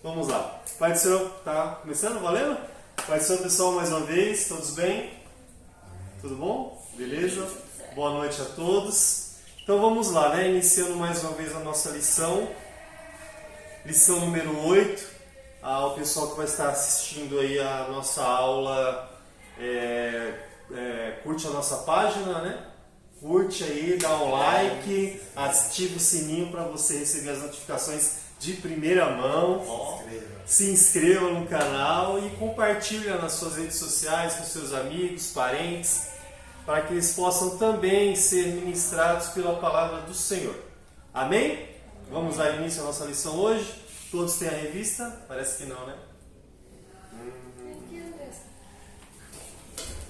Vamos lá. Pai do Senhor, tá começando? Valendo? Pai do Senhor, pessoal, mais uma vez, todos bem? Tudo bom? Beleza? Boa noite a todos. Então vamos lá, né? Iniciando mais uma vez a nossa lição. Lição número 8. Ao pessoal que vai estar assistindo aí a nossa aula, curte a nossa página, né? Curte aí, dá um like, ativa o sininho para você receber as notificações de primeira mão. Se inscreva no canal e compartilha nas suas redes sociais com seus amigos, parentes, para que eles possam também ser ministrados pela palavra do Senhor. Amém? Vamos dar início à nossa lição hoje. Todos têm a revista? Parece que não, né?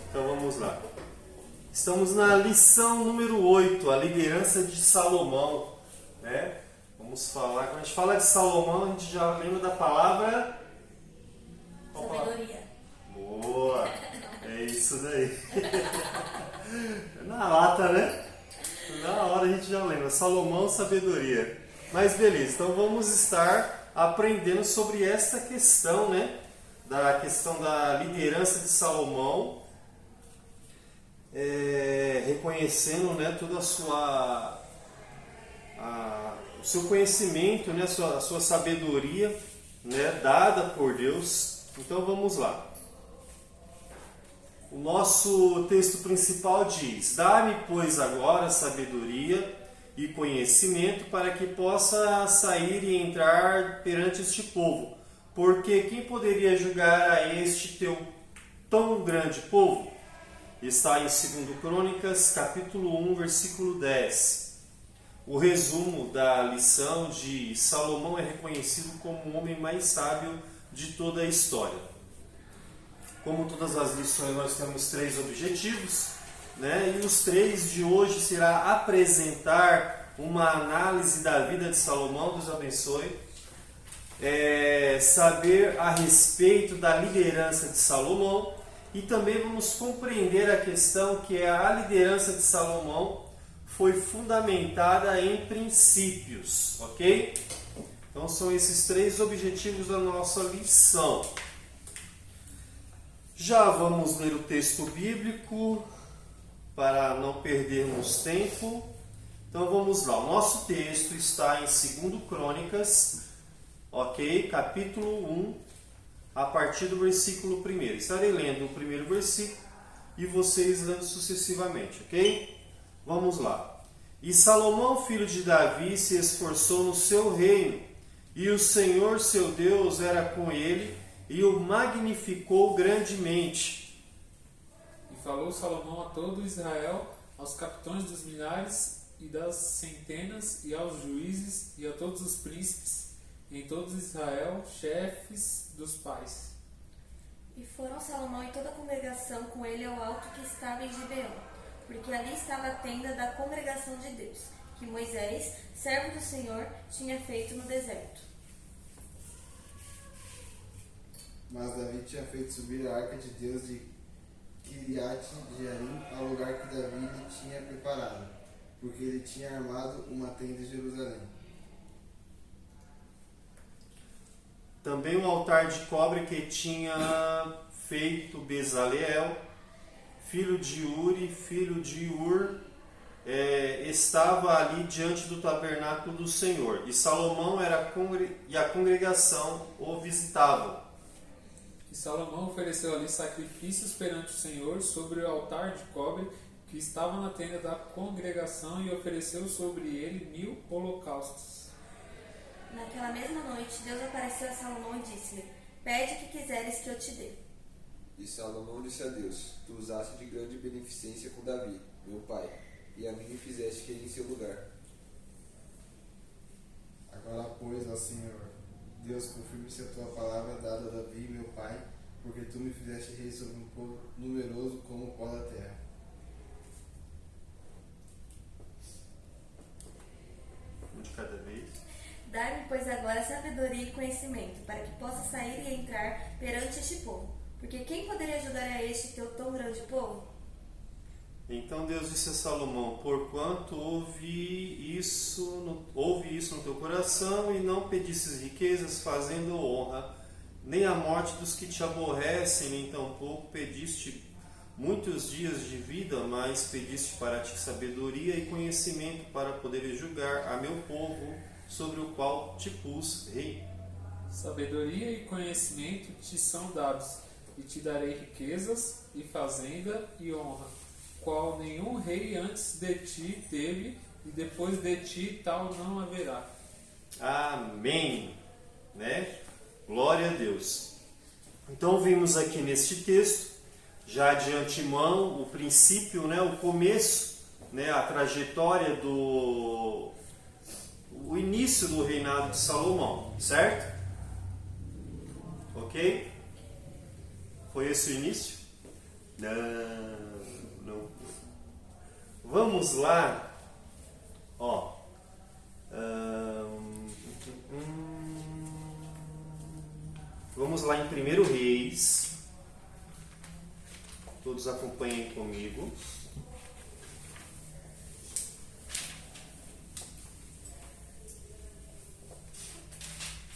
Então vamos lá. Estamos na lição número 8, a liderança de Salomão, né? Vamos falar, quando a gente fala de Salomão, a gente já lembra da palavra... Sabedoria. Boa! É isso daí. Na lata, né? Na hora a gente já lembra. Salomão, sabedoria. Mas beleza, então vamos estar aprendendo sobre esta questão, né? Da questão da liderança de Salomão. Reconhecendo, né, toda o seu conhecimento, né, a sua sabedoria, né, dada por Deus. Então vamos lá. O nosso texto principal diz: Dá-me, pois, agora sabedoria e conhecimento para que possa sair e entrar perante este povo. Porque quem poderia julgar a este teu tão grande povo? Está em 2 Crônicas, capítulo 1, versículo 10. O resumo da lição de Salomão é reconhecido como o homem mais sábio de toda a história. Como todas as lições, nós temos 3 objetivos, né? E os 3 de hoje será apresentar uma análise da vida de Salomão, Deus abençoe, saber a respeito da liderança de Salomão. E também vamos compreender a questão que a liderança de Salomão foi fundamentada em princípios, ok? Então são esses 3 objetivos da nossa lição. Já vamos ler o texto bíblico para não perdermos tempo. Então vamos lá, o nosso texto está em 2 Crônicas, ok? Capítulo 1. A partir do versículo 1. Estarei lendo o primeiro versículo e vocês lendo sucessivamente, ok? Vamos lá. E Salomão, filho de Davi, se esforçou no seu reino, e o Senhor seu Deus era com ele, e o magnificou grandemente. E falou Salomão a todo Israel, aos capitães dos milhares e das centenas, e aos juízes, e a todos os príncipes, em todo Israel, chefes dos pais. E foram Salomão e toda a congregação com ele ao alto que estava em Gibeão, porque ali estava a tenda da congregação de Deus, que Moisés, servo do Senhor, tinha feito no deserto. Mas Davi tinha feito subir a arca de Deus de Quiriate-Jearim ao lugar que Davi lhe tinha preparado, porque ele tinha armado uma tenda em Jerusalém. Também o altar de cobre que tinha feito Bezaleel, filho de Uri, filho de Ur, estava ali diante do tabernáculo do Senhor. E Salomão e a congregação o visitavam. E Salomão ofereceu ali sacrifícios perante o Senhor sobre o altar de cobre que estava na tenda da congregação, e ofereceu sobre ele 1000 holocaustos. Naquela mesma noite, Deus apareceu a Salomão e disse-lhe: Pede o que quiseres que eu te dê. E Salomão disse a Deus: Tu usaste de grande beneficência com Davi, meu pai, e a mim me fizeste querer em seu lugar. Agora, pois, ó Senhor, Deus, confirme-se a tua palavra dada a Davi, meu pai, porque tu me fizeste rei sobre um povo numeroso como o pó da terra. Um de cada vez. Dá-me, pois, agora sabedoria e conhecimento, para que possa sair e entrar perante este povo. Porque quem poderia ajudar a este teu tão grande povo? Então Deus disse a Salomão: porquanto ouve isso no teu coração, e não pedistes riquezas, fazendo honra, nem a morte dos que te aborrecem, nem tampouco pediste muitos dias de vida, mas pediste para ti sabedoria e conhecimento, para poderes julgar a meu povo, sobre o qual te pus rei. Sabedoria e conhecimento te são dados, e te darei riquezas, e fazenda, e honra, qual nenhum rei antes de ti teve, e depois de ti tal não haverá. Amém. Né? Glória a Deus. Então vimos aqui neste texto, já de antemão, o princípio, né, o começo, né, a trajetória o início do reinado de Salomão, certo? Ok? Foi esse o início? Não. Vamos lá. Ó. Vamos lá em 1 Reis. Todos acompanhem comigo.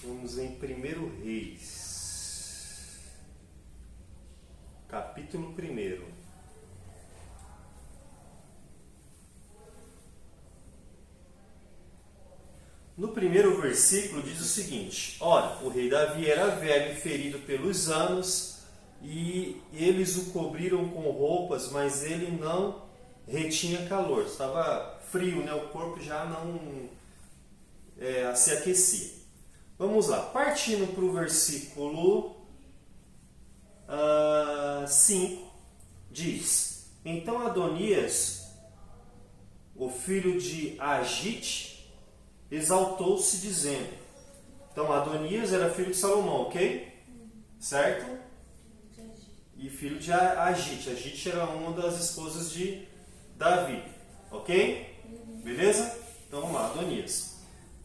Vamos em 1 Reis, capítulo 1. No primeiro versículo diz o seguinte: ora, o rei Davi era velho e ferido pelos anos, e eles o cobriram com roupas, mas ele não retinha calor. Estava frio, né? O corpo já não se aquecia. Vamos lá, partindo para o versículo 5, diz: então Adonias, o filho de Agite, exaltou-se dizendo. Então Adonias era filho de Salomão, ok? Certo? E filho de Agite. Agite era uma das esposas de Davi, ok? Beleza? Então vamos lá, Adonias.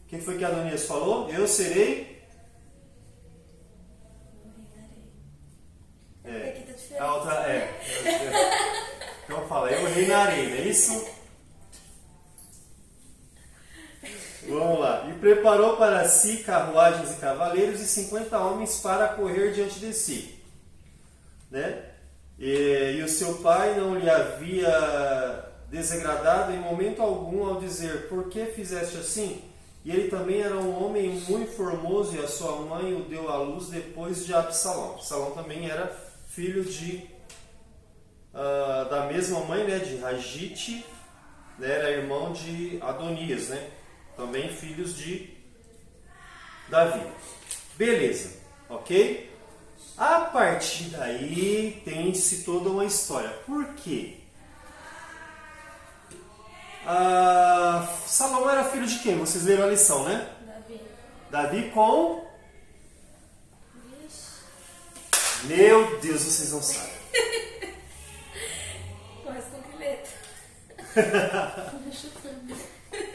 O que foi que Adonias falou? Eu serei... Aqui tá diferente. A outra Então fala, eu reinarei, não é isso? Vamos lá. E preparou para si carruagens e cavaleiros e 50 homens para correr diante de si. Né? E o seu pai não lhe havia desagradado em momento algum ao dizer: por que fizeste assim? E ele também era um homem muito formoso, e a sua mãe o deu à luz depois de Absalão. Absalão também era filho da mesma mãe, né, de Agite, né, era irmão de Adonias, né, também filhos de Davi. Beleza, ok? A partir daí tem-se toda uma história. Por quê? Salomão era filho de quem? Vocês leram a lição, né? Davi com... Meu Deus, vocês não sabem. Começa com que letra?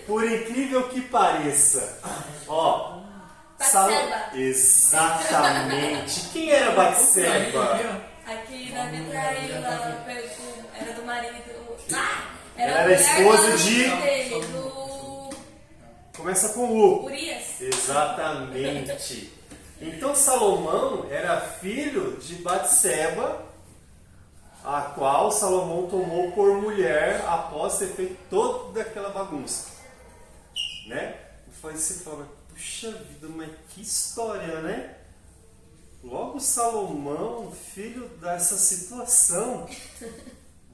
Por incrível que pareça. Ó. Batseba. Exatamente. Quem era Batseba? Aqui Davi traiu ela, era do marido. Ela era esposa de... do Começa com U. Urias. Exatamente. Então Salomão era filho de Batseba, a qual Salomão tomou por mulher após ter feito toda aquela bagunça. Né? Você fala, puxa vida, mas que história, né? Logo Salomão, filho dessa situação,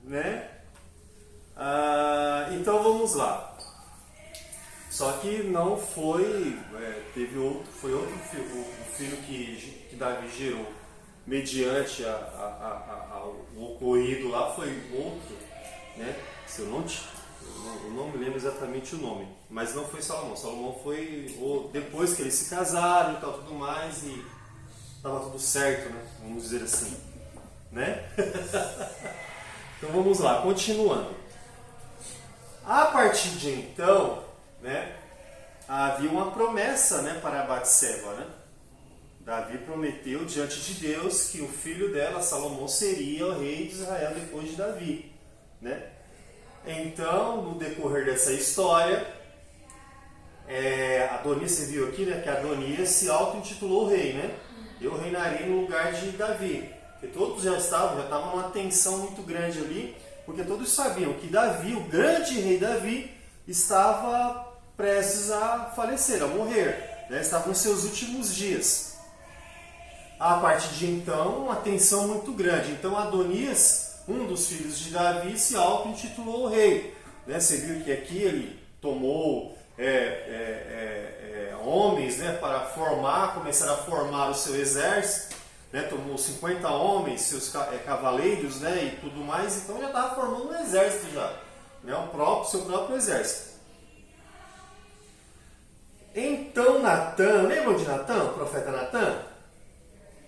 né? Então vamos lá. Só que não foi, foi outro filho, o filho que Davi gerou, mediante o ocorrido lá, foi outro, né? Se eu não me lembro exatamente o nome, mas não foi Salomão. Salomão foi depois que eles se casaram e tal, tudo mais, e estava tudo certo, né? Vamos dizer assim, né? Então vamos lá, continuando. A partir de então, né, havia uma promessa, né, para Batseba, né? Davi prometeu diante de Deus que o filho dela, Salomão, seria o rei de Israel depois de Davi, né? Então, no decorrer dessa história, Adonias, você viu aqui, né, que Adonias se auto-intitulou rei, né? Eu reinarei no lugar de Davi. Porque todos já estavam numa tensão muito grande ali, porque todos sabiam que Davi, o grande rei Davi, estava prestes a falecer, a morrer, né? Estava nos seus últimos dias. A partir de então, uma tensão muito grande. Então Adonias, um dos filhos de Davi, se auto-intitulou rei, né? Você viu que aqui ele tomou homens, né, para começar a formar o seu exército, né? Tomou 50 homens, seus cavaleiros, né, e tudo mais. Então já estava formando um exército já, né? Seu próprio exército. Então Natã, lembram de Natã, o profeta Natã?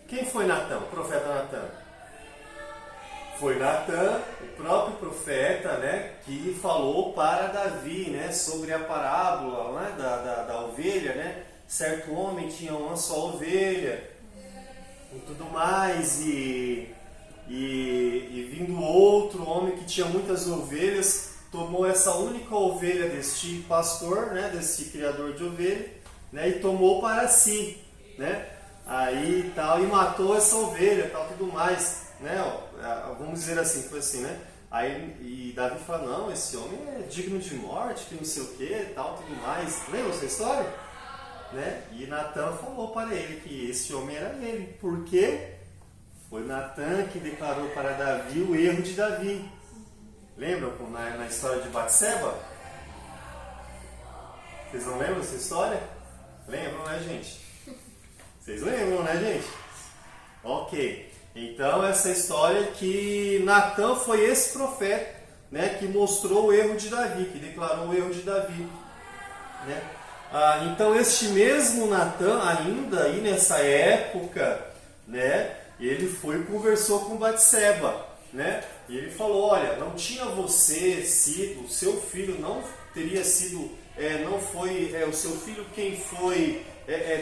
Quem foi Natã, o profeta Natã? Foi Natã, o próprio profeta, né, que falou para Davi, né, sobre a parábola, né, da ovelha, né? Certo homem tinha uma só ovelha e tudo mais, e vindo outro homem que tinha muitas ovelhas, tomou essa única ovelha deste pastor, né, desse criador de ovelha, né, e tomou para si, né? Aí tal, e matou essa ovelha, tal, tudo mais, né? Vamos dizer assim, foi assim, né? Aí e Davi fala, não, esse homem é digno de morte, que não sei o que, tal, tudo mais. Lembra essa história? Né? E Natã falou para ele que esse homem era ele, porque foi Natã que declarou para Davi o erro de Davi. Lembram na história de Batseba? Vocês não lembram dessa história? Lembram, né, gente? Vocês lembram, né, gente? Ok. Então, essa história que Natã foi esse profeta, né, que mostrou o erro de Davi, que declarou o erro de Davi, né? Então, este mesmo Natã, ainda aí nessa época, né, ele foi e conversou com Batseba, né? E ele falou, olha, não tinha você sido, o seu filho não teria sido, não foi o seu filho quem foi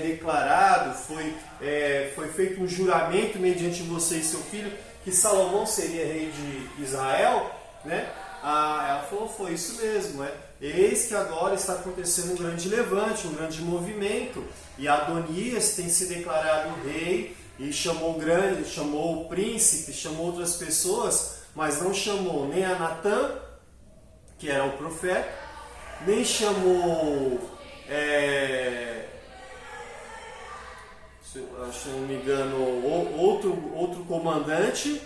declarado, foi feito um juramento mediante você e seu filho, que Salomão seria rei de Israel, né? Ela falou, foi isso mesmo, né? Eis que agora está acontecendo um grande levante, um grande movimento, e Adonias tem se declarado rei, e chamou o príncipe, chamou outras pessoas, mas não chamou nem a Natã, que era o profeta, nem chamou, se não me engano, outro comandante,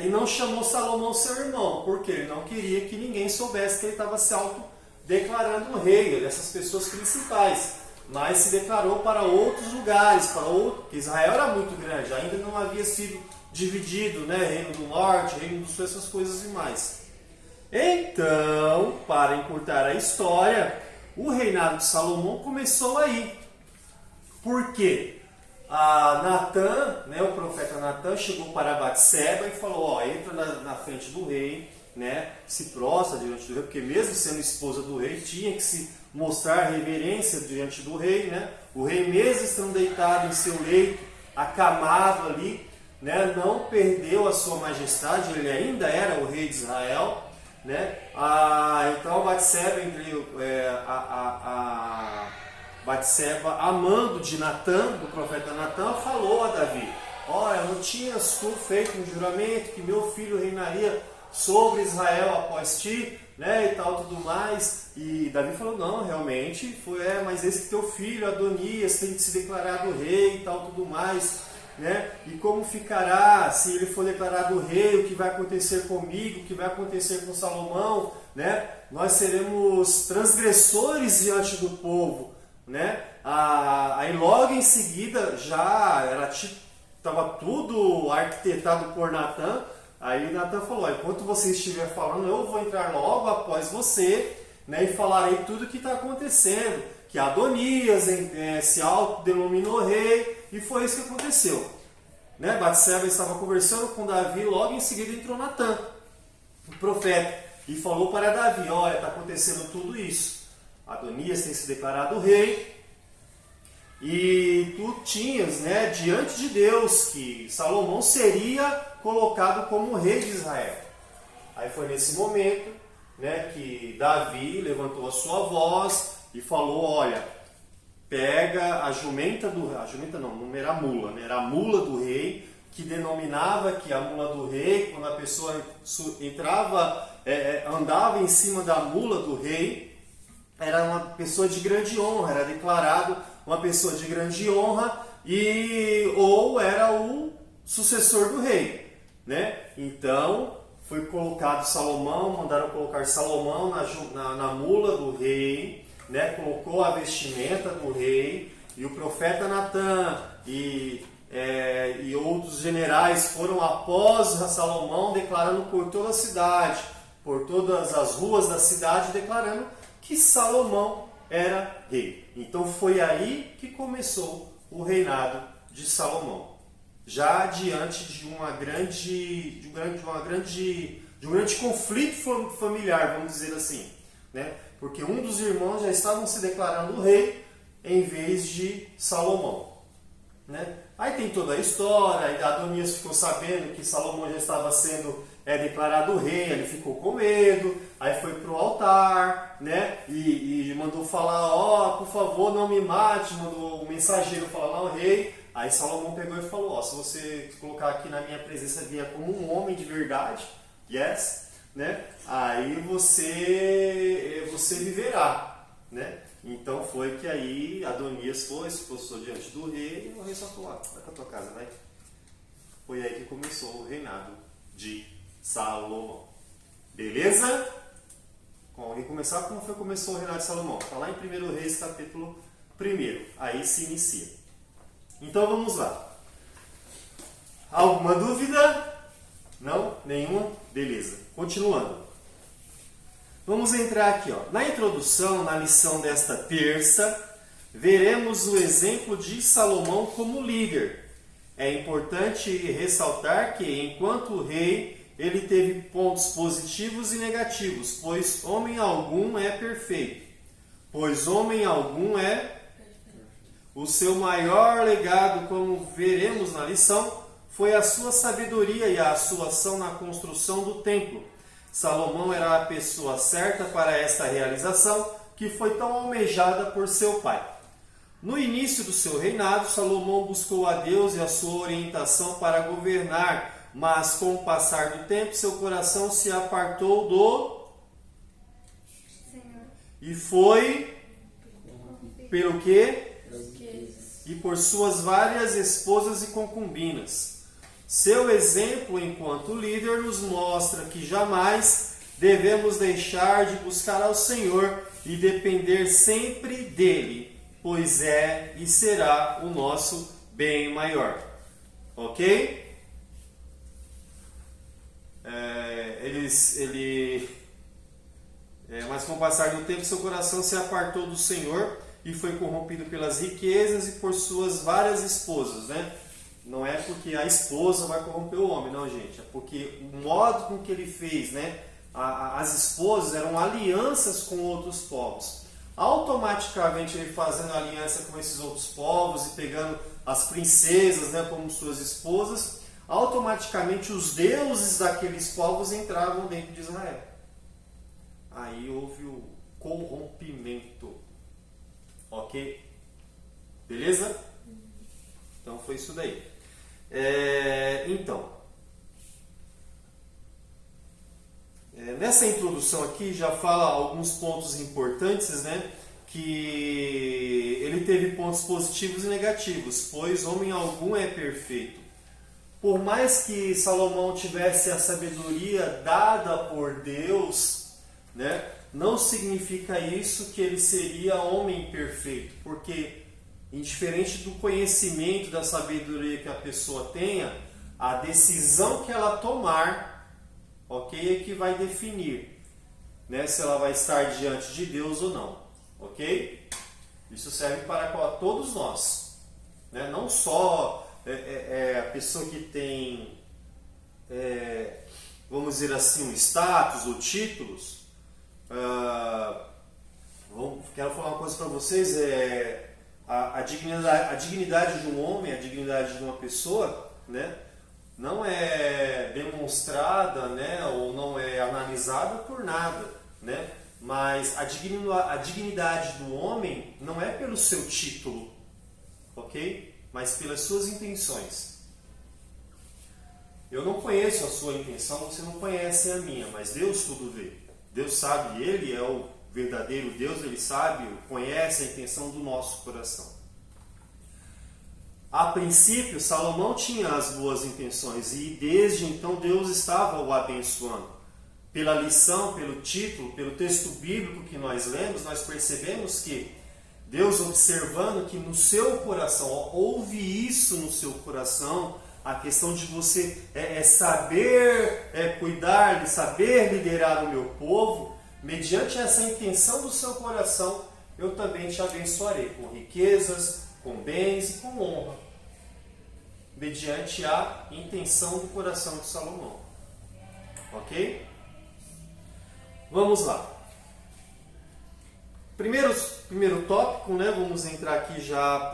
e não chamou Salomão, seu irmão, porque ele não queria que ninguém soubesse que ele estava se auto-declarando rei dessas pessoas principais, mas se declarou para outros lugares, porque Israel era muito grande, ainda não havia sido dividido, né? Reino do Norte, Reino do Sul, essas coisas e mais. Então, para encurtar a história, o reinado de Salomão começou aí. Por quê? Natã, né, o profeta Natã, chegou para Batseba e falou, entra na frente do rei, né, se prostra diante do rei, porque mesmo sendo esposa do rei, tinha que se mostrar reverência diante do rei, né? O rei, mesmo estando deitado em seu leito, acamado ali, né, não perdeu a sua majestade, ele ainda era o rei de Israel, né? Então Batseba, amando de Natã, do profeta Natã, falou a Davi, olha, não tinhas tu feito um juramento que meu filho reinaria sobre Israel após ti, né, e tal, tudo mais. E Davi falou, não, realmente foi, mas esse teu filho Adonias tem se declarado rei e tal, tudo mais, né? E como ficará se ele for declarado rei, o que vai acontecer comigo, o que vai acontecer com Salomão, né? Nós seremos transgressores diante do povo, né? Aí logo em seguida já estava tudo arquitetado por Natã. Aí Natã falou, enquanto você estiver falando, eu vou entrar logo após você, né, e falarei tudo o que está acontecendo, que Adonias se autodenominou rei, e foi isso que aconteceu. Né? Batseba estava conversando com Davi, logo em seguida entrou Natã, o profeta, e falou para Davi, olha, está acontecendo tudo isso. Adonias tem se declarado rei, e tu tinhas, né, diante de Deus que Salomão seria colocado como rei de Israel. Aí foi nesse momento né, que Davi levantou a sua voz e falou, olha, pega a jumenta não era a mula, né, era a mula do rei, que denominava que a mula do rei, quando a pessoa entrava, andava em cima da mula do rei, era uma pessoa de grande honra, era declarado uma pessoa de grande honra, ou era o sucessor do rei, né? Então foi colocado Salomão, mandaram colocar Salomão na mula do rei, né? Colocou a vestimenta do rei, e o profeta Natã e outros generais foram após Salomão, declarando por toda a cidade, por todas as ruas da cidade, declarando que Salomão era rei. Então foi aí que começou o reinado de Salomão, já diante de um grande conflito familiar, vamos dizer assim, né? Porque um dos irmãos já estavam se declarando rei em vez de Salomão, né? Aí tem toda a história, aí Adonias ficou sabendo que Salomão já estava sendo declarado rei, ele ficou com medo, aí foi para o altar, né? E mandou falar, por favor, não me mate, mandou o mensageiro falar lá ao rei. Aí Salomão pegou e falou, se você colocar aqui na minha presença, vinha como um homem de verdade, yes, né? Aí você viverá, né? Então foi que aí Adonias se postou diante do rei, e o rei só falou, vai pra tua casa, vai. Foi aí que começou o reinado de Salomão. Beleza? E começar como começou o reinado de Salomão? Está lá em 1 Reis, capítulo 1. Aí se inicia. Então vamos lá. Alguma dúvida? Não? Nenhuma? Beleza. Continuando. Vamos entrar aqui. Na introdução, na lição desta terça, veremos o exemplo de Salomão como líder. É importante ressaltar que, enquanto rei, ele teve pontos positivos e negativos, pois homem algum é perfeito. O seu maior legado, como veremos na lição, foi a sua sabedoria e a sua ação na construção do templo. Salomão era a pessoa certa para esta realização, que foi tão almejada por seu pai. No início do seu reinado, Salomão buscou a Deus e a sua orientação para governar, mas com o passar do tempo, seu coração se apartou do Senhor. E foi pelo quê? E por suas várias esposas e concubinas. Seu exemplo enquanto líder nos mostra que jamais devemos deixar de buscar ao Senhor e depender sempre dele, pois é e será o nosso bem maior. Ok? Mas com o passar do tempo, seu coração se apartou do Senhor e foi corrompido pelas riquezas e por suas várias esposas, né? Não é porque a esposa vai corromper o homem, não, gente. É porque o modo com que ele fez, né? As esposas eram alianças com outros povos. Automaticamente ele fazendo aliança com esses outros povos e pegando as princesas, né, como suas esposas, automaticamente os deuses daqueles povos entravam dentro de Israel. Aí houve o corrompimento. Ok? Beleza? Então foi isso daí. Nessa introdução aqui já fala alguns pontos importantes, né? Que ele teve pontos positivos e negativos, pois homem algum é perfeito. Por mais que Salomão tivesse a sabedoria dada por Deus, né? Não significa isso que ele seria homem perfeito, porque indiferente do conhecimento, da sabedoria que a pessoa tenha, a decisão que ela tomar, ok, é que vai definir, né, se ela vai estar diante de Deus ou não, ok? Isso serve para todos nós, né? Não só a pessoa que tem, vamos dizer assim, um status ou títulos. Quero falar uma coisa para vocês, a dignidade de um homem, a dignidade de uma pessoa, né, não é demonstrada, né, ou não é analisada por nada, né? Mas a dignidade do homem não é pelo seu título, ok? Mas pelas suas intenções. Eu não conheço a sua intenção, você não conhece a minha, mas Deus tudo vê. Deus sabe, Ele é o verdadeiro Deus, Ele sabe, conhece a intenção do nosso coração. A princípio, Salomão tinha as boas intenções e desde então Deus estava o abençoando. Pela lição, pelo título, pelo texto bíblico que nós lemos, nós percebemos que Deus, observando que no seu coração, houve isso no seu coração, a questão de você saber cuidar, de saber liderar o meu povo, mediante essa intenção do seu coração, eu também te abençoarei com riquezas, com bens e com honra, mediante a intenção do coração de Salomão. Ok? Vamos lá. Primeiro tópico, né? Vamos entrar aqui já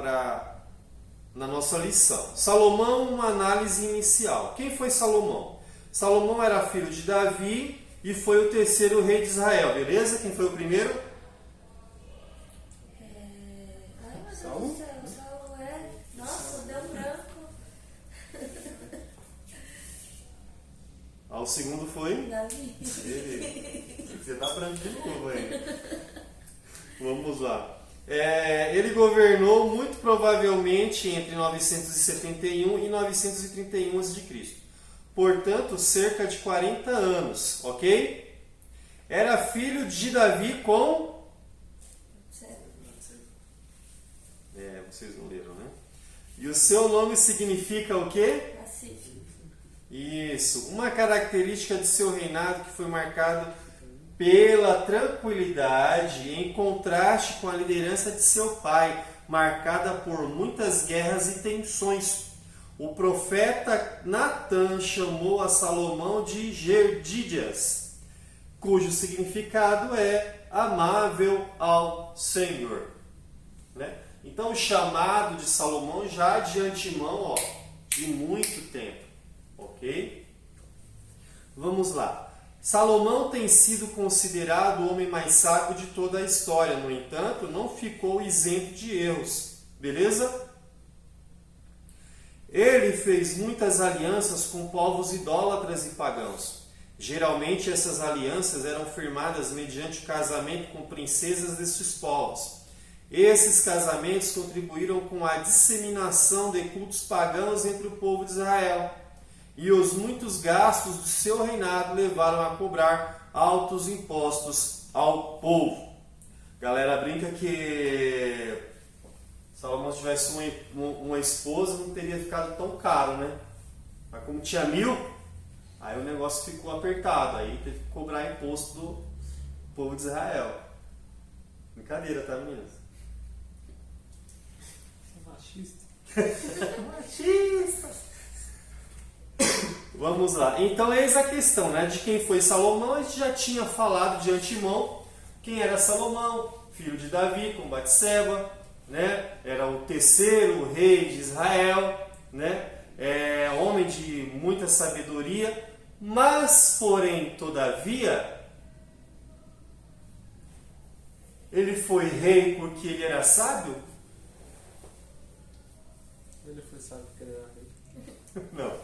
na nossa lição. Salomão, uma análise inicial. Quem foi Salomão? Salomão era filho de Davi e foi o terceiro rei de Israel, beleza? Quem foi o primeiro? Ai, meu Deus do céu, Saul é... Nossa, deu branco. O segundo foi? Davi. Você tá branco de novo aí. Vamos lá. Ele governou muito provavelmente entre 971 e 931 a.C. Portanto, cerca de 40 anos, ok? Era filho de Davi com... vocês não leram, né? E o seu nome significa o quê? Pacífico. Isso. Uma característica de seu reinado que foi marcado pela tranquilidade, em contraste com a liderança de seu pai, marcada por muitas guerras e tensões. O profeta Natã chamou a Salomão de Jedídias, cujo significado é amável ao Senhor. Né? Então, o chamado de Salomão já de antemão, de muito tempo. Ok? Vamos lá. Salomão tem sido considerado o homem mais sábio de toda a história. No entanto, não ficou isento de erros. Beleza? Ele fez muitas alianças com povos idólatras e pagãos. Geralmente, essas alianças eram firmadas mediante o casamento com princesas desses povos. Esses casamentos contribuíram com a disseminação de cultos pagãos entre o povo de Israel. E os muitos gastos do seu reinado levaram a cobrar altos impostos ao povo. Galera brinca que Salomão, se tivesse uma esposa, não teria ficado tão caro, né? Mas como tinha 1000, aí o negócio ficou apertado. Aí teve que cobrar imposto do povo de Israel. Brincadeira, tá, meninas? Machista. Machista! Vamos lá. Então, eis a questão, né? De quem foi Salomão. A gente já tinha falado de antemão quem era Salomão, filho de Davi com Batseba, né? Era o terceiro rei de Israel, né? Homem de muita sabedoria, mas, porém, todavia, ele foi rei porque ele era sábio? Ele foi sábio porque ele era rei. Não.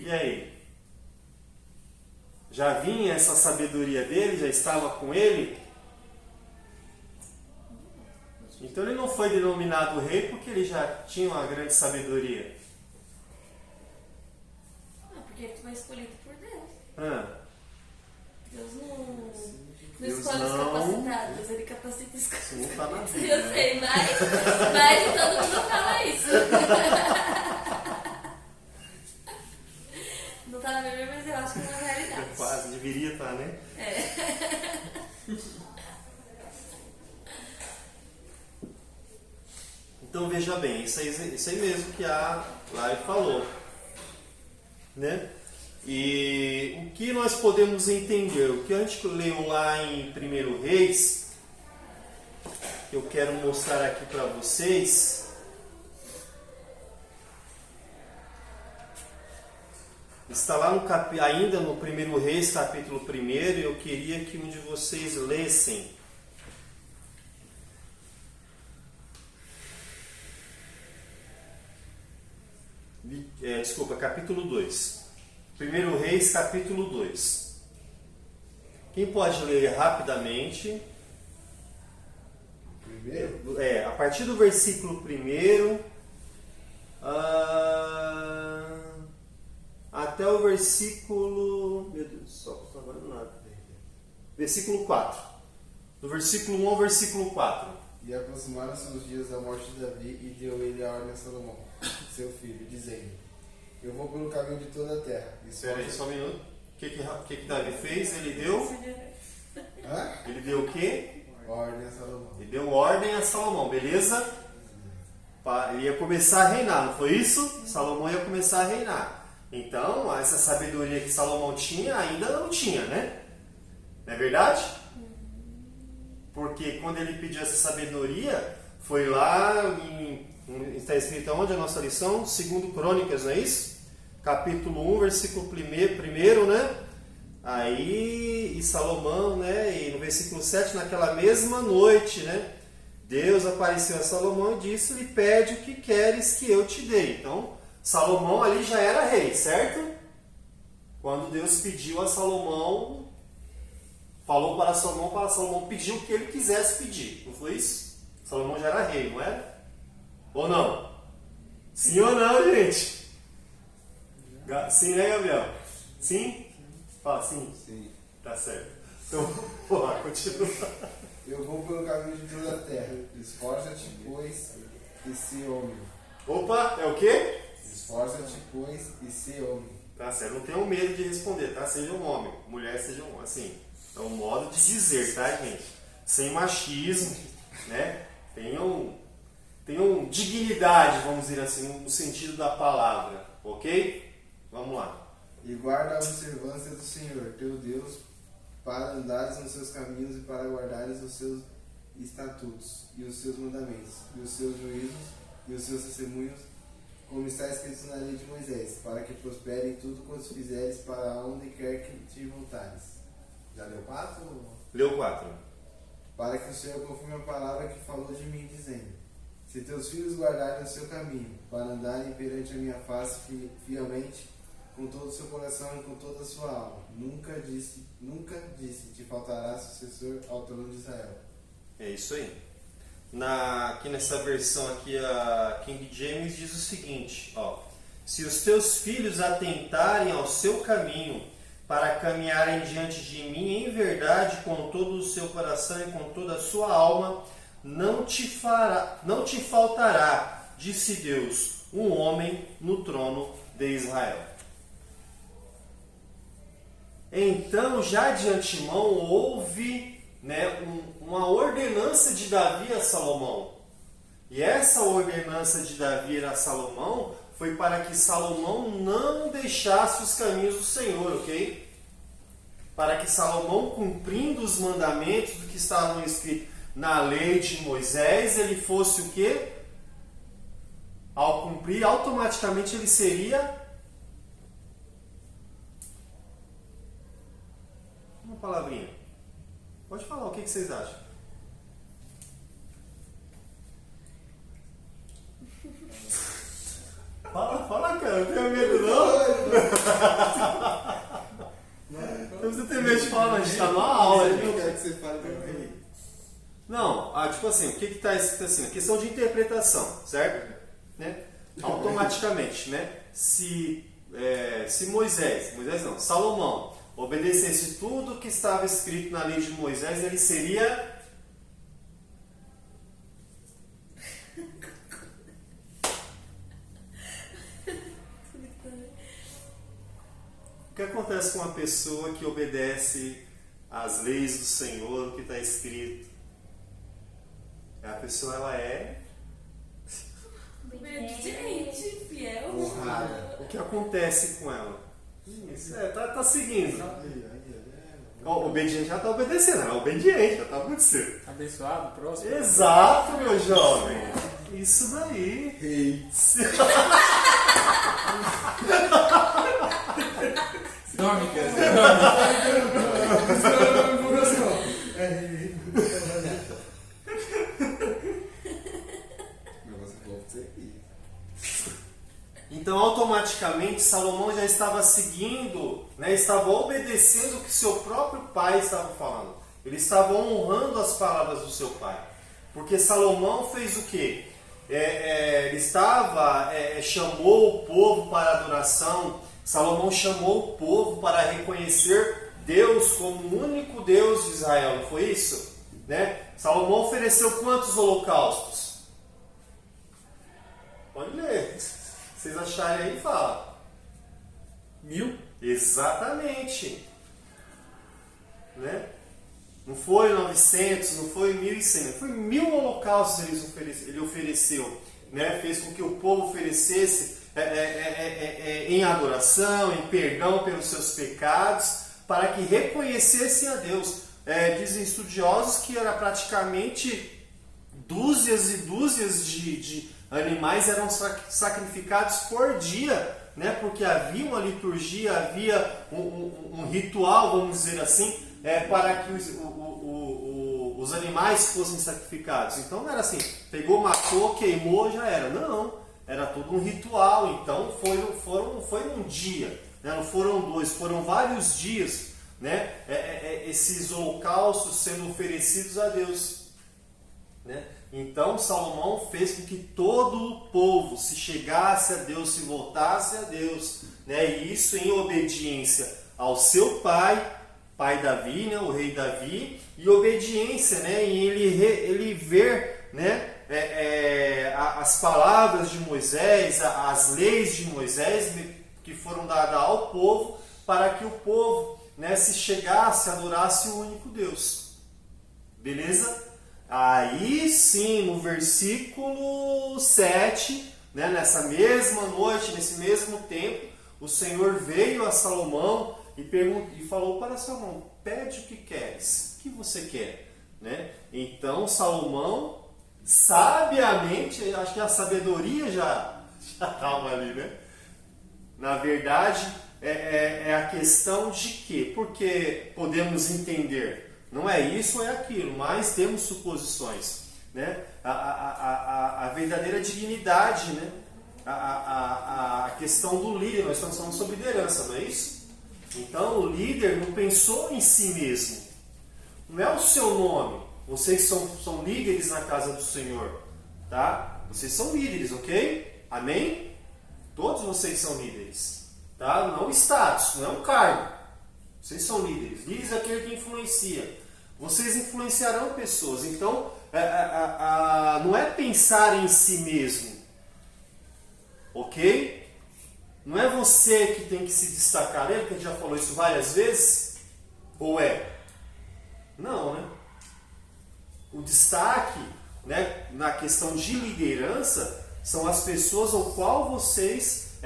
E aí? Já vinha essa sabedoria dele? Já estava com ele? Então ele não foi denominado rei porque ele já tinha uma grande sabedoria. Porque ele foi escolhido por Deus. Deus não Deus escolhe os não. capacitados, ele capacita os Isso não está na capacitados. Bíblia, Eu né? sei, mas todo mundo fala isso. Não tá na Bíblia, mas eu acho que é uma realidade. Quase, deveria estar, né? Então veja bem, isso aí mesmo que a Lari falou, né? E o que nós podemos entender? O que a gente leu lá em 1 Reis, que eu quero mostrar aqui para vocês. está lá no ainda no 1 Reis, capítulo 1, e eu queria que um de vocês lessem. Capítulo 2. 1 Reis, capítulo 2. Quem pode ler rapidamente? Primeiro? A partir do versículo 1 até o versículo. Meu Deus do céu, não estou agora nada. Versículo 4. Do versículo 1 ao versículo 4. E aproximaram-se os dias da morte de Davi, e deu ele a ordem a Salomão, seu filho, dizendo: Eu vou pelo caminho de toda a terra. Espera aí, só um minuto. O que Davi fez? Ele deu. Hã? Ele deu o quê? Ordem a Salomão. Ele deu ordem a Salomão, beleza? Ele ia começar a reinar, não foi isso? Salomão ia começar a reinar. Então, essa sabedoria que Salomão tinha, ainda não tinha, né? Não é verdade? Porque quando ele pediu essa sabedoria, foi lá está escrito onde a nossa lição? 2 Crônicas, não é isso? Capítulo 1, versículo 1, né? Aí, e Salomão, né? E no versículo 7, naquela mesma noite, né? Deus apareceu a Salomão e disse: lhe pede o que queres que eu te dê. Então, Salomão ali já era rei, certo? Quando Deus pediu a Salomão, falou para Salomão pedir o que ele quisesse pedir. Não foi isso? Salomão já era rei, não era? Ou não? Sim ou não, gente? Sim, né, Gabriel? Sim? Fala sim? Sim. Tá certo. Então, continua. Eu vou pelo caminho de toda a terra. Esforça-te, pois, e se homem. Opa, é o quê? Esforça-te, pois, e se homem. Tá certo, não tenham medo de responder, tá? Seja um homem, mulher seja um, assim, é um modo de dizer, tá, gente? Sem machismo, né? Tenham dignidade, vamos dizer assim, no sentido da palavra, ok? Vamos lá. E guarda a observância do Senhor, teu Deus, para andares nos seus caminhos e para guardares os seus estatutos e os seus mandamentos, e os seus juízos e os seus testemunhos, como está escrito na lei de Moisés, para que prospere em tudo quanto fizeres para onde quer que te voltares. Já leu 4? Leu 4. Para que o Senhor confirme a palavra que falou de mim, dizendo: se teus filhos guardarem o seu caminho, para andarem perante a minha face fielmente, com todo o seu coração e com toda a sua alma, nunca disse, te faltará sucessor ao trono de Israel. É isso aí. Aqui nessa versão aqui, a King James diz o seguinte, ó: se os teus filhos atentarem ao seu caminho, para caminharem diante de mim em verdade, com todo o seu coração e com toda a sua alma, não te faltará, disse Deus, um homem no trono de Israel. Então, já de antemão, houve, né, uma ordenança de Davi a Salomão. E essa ordenança de Davi a Salomão foi para que Salomão não deixasse os caminhos do Senhor, ok? Para que Salomão, cumprindo os mandamentos do que estavam escritos na lei de Moisés, ele fosse o quê? Ao cumprir, automaticamente ele seria... Uma palavrinha. Pode falar, o que vocês acham? Fala, cara, não tenho medo não. Não precisa ter medo de falar, a gente está numa aula. Eu não quero que você fale também. Não, tipo assim, o que está escrito assim? Questão de interpretação, certo? Né? Automaticamente, né? Se Salomão obedecesse tudo que estava escrito na lei de Moisés, ele seria... O que acontece com uma pessoa que obedece às leis do Senhor, o que está escrito? A pessoa, ela é... Obediente, fiel. Honrada. O que acontece com ela? Isso, tá seguindo. O obediente já está obedecendo, ela é obediente, já está obedecendo. Abençoado, próximo. Exato, meu jovem. Isso daí. Rei. Então, automaticamente, Salomão já estava seguindo, né, estava obedecendo o que seu próprio pai estava falando. Ele estava honrando as palavras do seu pai. Porque Salomão fez o quê? Ele chamou o povo para a adoração. Salomão chamou o povo para reconhecer Deus como o único Deus de Israel. Não foi isso? Né? Salomão ofereceu quantos holocaustos? Pode ler. Se vocês acharem aí, fala. 1000? Exatamente. Né? Não foi 900, não foi 1.100, foi 1000 holocaustos ele ofereceu. Né? Fez com que o povo oferecesse em adoração, em perdão pelos seus pecados, para que reconhecessem a Deus. Dizem estudiosos que era praticamente dúzias e dúzias de animais eram sacrificados por dia, né? Porque havia uma liturgia, havia um ritual, vamos dizer assim, para que os animais fossem sacrificados. Então não era assim, pegou, matou, queimou, já era. Não, era todo um ritual. Então foi um dia, né? Não foram 2, foram vários dias, né? Esses holocaustos sendo oferecidos a Deus, né? Então Salomão fez com que todo o povo se chegasse a Deus, se voltasse a Deus, né? E isso em obediência ao seu pai Davi, né? O rei Davi, e obediência, né? E ele ver, né? As palavras de Moisés, as leis de Moisés que foram dadas ao povo, para que o povo, né, se chegasse, adorasse o único Deus. Beleza? Aí sim, no versículo 7, né, nessa mesma noite, nesse mesmo tempo, o Senhor veio a Salomão e falou para Salomão: pede o que queres, o que você quer, né? Então Salomão, sabiamente, acho que a sabedoria já estava ali, né? Na verdade, a questão de quê? Porque podemos entender, não é isso ou é aquilo, mas temos suposições, né? A verdadeira dignidade, né? A questão do líder, nós estamos falando sobre liderança, não é isso? Então o líder não pensou em si mesmo, não é o seu nome. Vocês são líderes na casa do Senhor, tá? Vocês são líderes, ok? Amém? Todos vocês são líderes, tá? Não status, não é um cargo. Vocês são líderes. Líderes é aquele que influencia. Vocês influenciarão pessoas. Então, não é pensar em si mesmo, ok? Não é você que tem que se destacar. Lembra que a gente já falou isso várias vezes? Ou é? Não, né? O destaque, né, na questão de liderança são as pessoas ao qual vocês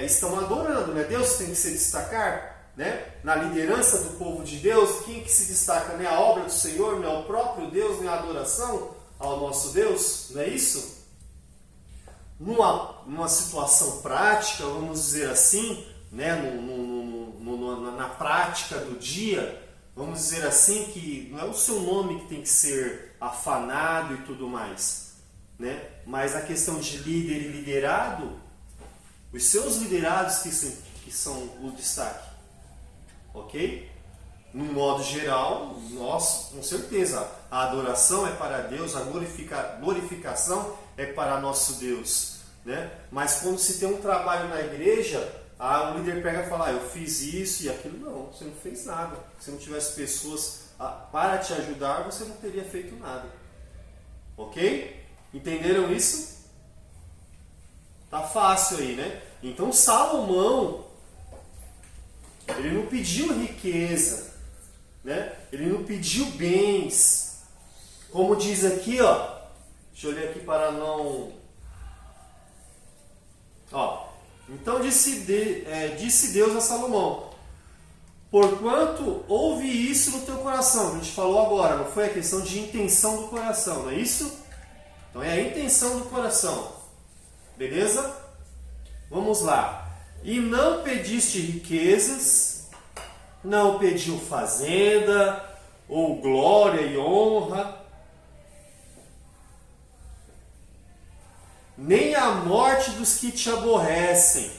estão adorando, né? Deus tem que se destacar, né? Na liderança do povo de Deus, quem que se destaca? Não é a obra do Senhor, não é o próprio Deus, não é a adoração ao nosso Deus, não é isso? Numa situação prática, vamos dizer assim, né? Na prática do dia, vamos dizer assim, que não é o seu nome que tem que ser afanado e tudo mais, né? Mas a questão de líder e liderado, os seus liderados que são o destaque, ok? No modo geral, nós, com certeza, a adoração é para Deus, a glorificação é para nosso Deus, né? Mas quando se tem um trabalho na igreja, o líder pega e fala: eu fiz isso e aquilo. Não, você não fez nada. Se não tivesse pessoas para te ajudar, você não teria feito nada. Ok? Entenderam isso? Tá fácil aí, né? Então Salomão, ele não pediu riqueza, né? Ele não pediu bens. Como diz aqui, ó. Deixa eu ler aqui para não... Ó. Então disse Deus a Salomão: porquanto houve isso no teu coração. A gente falou agora, não foi a questão de intenção do coração, não é isso? Então é a intenção do coração. Beleza? Vamos lá. E não pediste riquezas, não pediu fazenda, ou glória e honra, nem a morte dos que te aborrecem.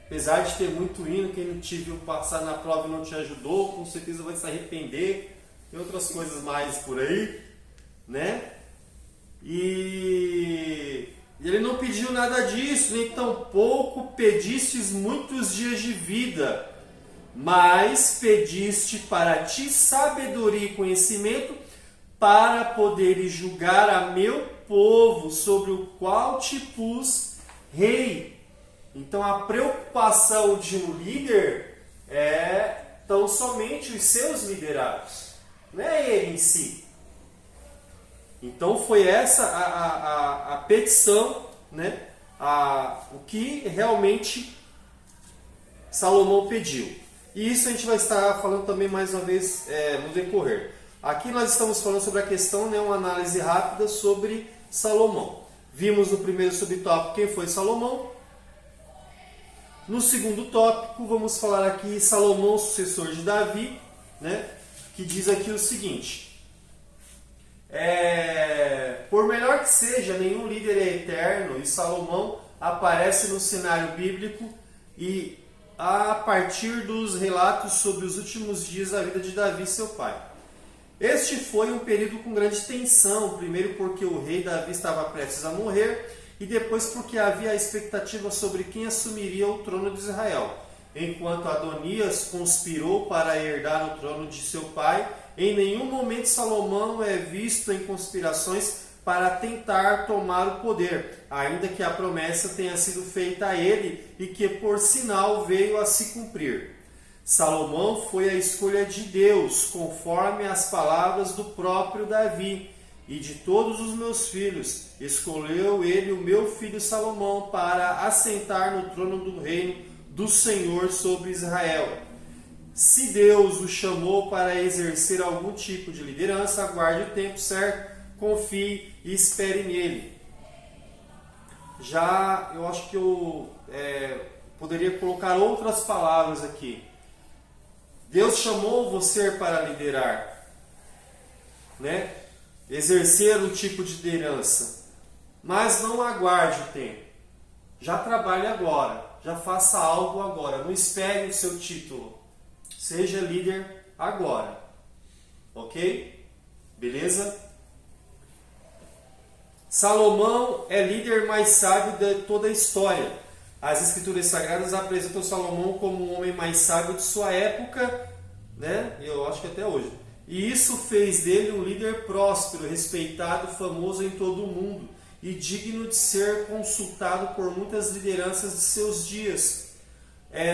Apesar de ter muito hino, quem não te viu passar na prova e não te ajudou, com certeza vai se arrepender. Tem outras coisas mais por aí, né? E ele não pediu nada disso, nem tampouco pedistes muitos dias de vida, mas pediste para ti sabedoria e conhecimento, para poderes julgar a meu povo, sobre o qual te pus rei. Então a preocupação de um líder é tão somente os seus liderados, não é ele em si. Então foi essa a petição, né? O que realmente Salomão pediu. E isso a gente vai estar falando também mais uma vez no decorrer. Aqui nós estamos falando sobre a questão, né, uma análise rápida sobre Salomão. Vimos no primeiro subtópico quem foi Salomão. No segundo tópico vamos falar aqui Salomão, sucessor de Davi, né, que diz aqui o seguinte: por melhor que seja, nenhum líder é eterno, e Salomão aparece no cenário bíblico e a partir dos relatos sobre os últimos dias da vida de Davi, seu pai. Este foi um período com grande tensão, primeiro porque o rei Davi estava prestes a morrer, e depois porque havia a expectativa sobre quem assumiria o trono de Israel. Enquanto Adonias conspirou para herdar o trono de seu pai, em nenhum momento Salomão é visto em conspirações para tentar tomar o poder, ainda que a promessa tenha sido feita a ele e que, por sinal, veio a se cumprir. Salomão foi a escolha de Deus, conforme as palavras do próprio Davi: e de todos os meus filhos, escolheu ele o meu filho Salomão para assentar no trono do reino do Senhor sobre Israel. Se Deus o chamou para exercer algum tipo de liderança, aguarde o tempo certo, confie e espere nele. Já eu acho que eu poderia colocar outras palavras aqui. Deus chamou você para liderar, né? Exercer um tipo de liderança, mas não aguarde o tempo. Já trabalhe agora, já faça algo agora, não espere o seu título. Seja líder agora, ok? Beleza? Salomão é líder mais sábio de toda a história. As escrituras sagradas apresentam Salomão como o homem mais sábio de sua época, né? Eu acho que até hoje. E isso fez dele um líder próspero, respeitado, famoso em todo o mundo e digno de ser consultado por muitas lideranças de seus dias.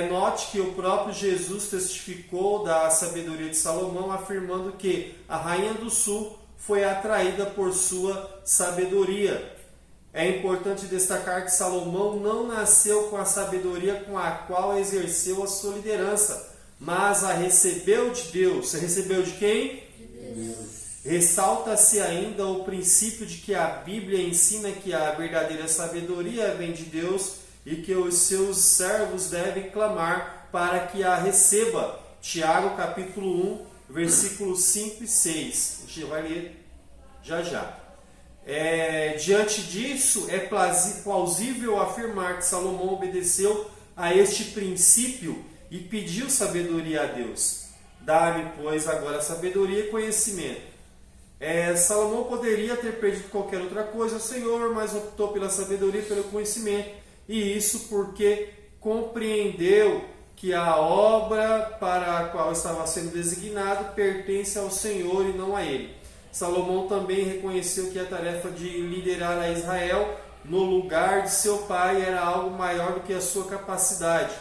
Note que o próprio Jesus testificou da sabedoria de Salomão, afirmando que a rainha do sul foi atraída por sua sabedoria. É importante destacar que Salomão não nasceu com a sabedoria com a qual exerceu a sua liderança, mas a recebeu de Deus. Você recebeu de quem? De Deus. Ressalta-se ainda o princípio de que a Bíblia ensina que a verdadeira sabedoria vem de Deus e que os seus servos devem clamar para que a receba. Tiago capítulo 1, versículos 5 e 6. A gente vai ler já já. Diante disso, é plausível afirmar que Salomão obedeceu a este princípio e pediu sabedoria a Deus. Dá-me, pois, agora sabedoria e conhecimento. Salomão poderia ter pedido qualquer outra coisa ao Senhor, mas optou pela sabedoria e pelo conhecimento. E isso porque compreendeu que a obra para a qual estava sendo designado pertence ao Senhor e não a ele. Salomão também reconheceu que a tarefa de liderar a Israel no lugar de seu pai era algo maior do que a sua capacidade.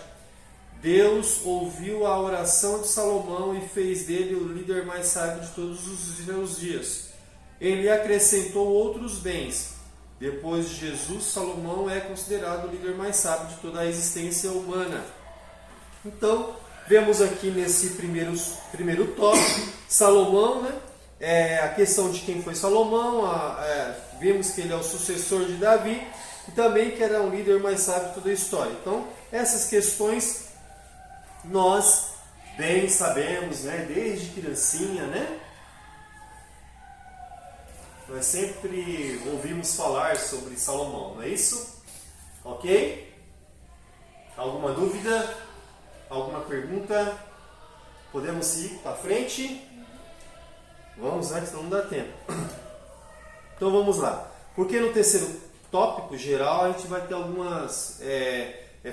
Deus ouviu a oração de Salomão e fez dele o líder mais sábio de todos os seus dias. Ele acrescentou outros bens. Depois de Jesus, Salomão é considerado o líder mais sábio de toda a existência humana. Então, vemos aqui nesse primeiro tópico, Salomão, né? A questão de quem foi Salomão, vemos que ele é o sucessor de Davi e também que era um líder mais sábio de toda a história. Então, essas questões nós bem sabemos, né, desde criancinha, né? Nós sempre ouvimos falar sobre Salomão, não é isso? Ok? Alguma dúvida? Alguma pergunta? Podemos ir para frente? Vamos antes, não dá tempo. Então vamos lá. Porque no terceiro tópico geral a gente vai ter algumas...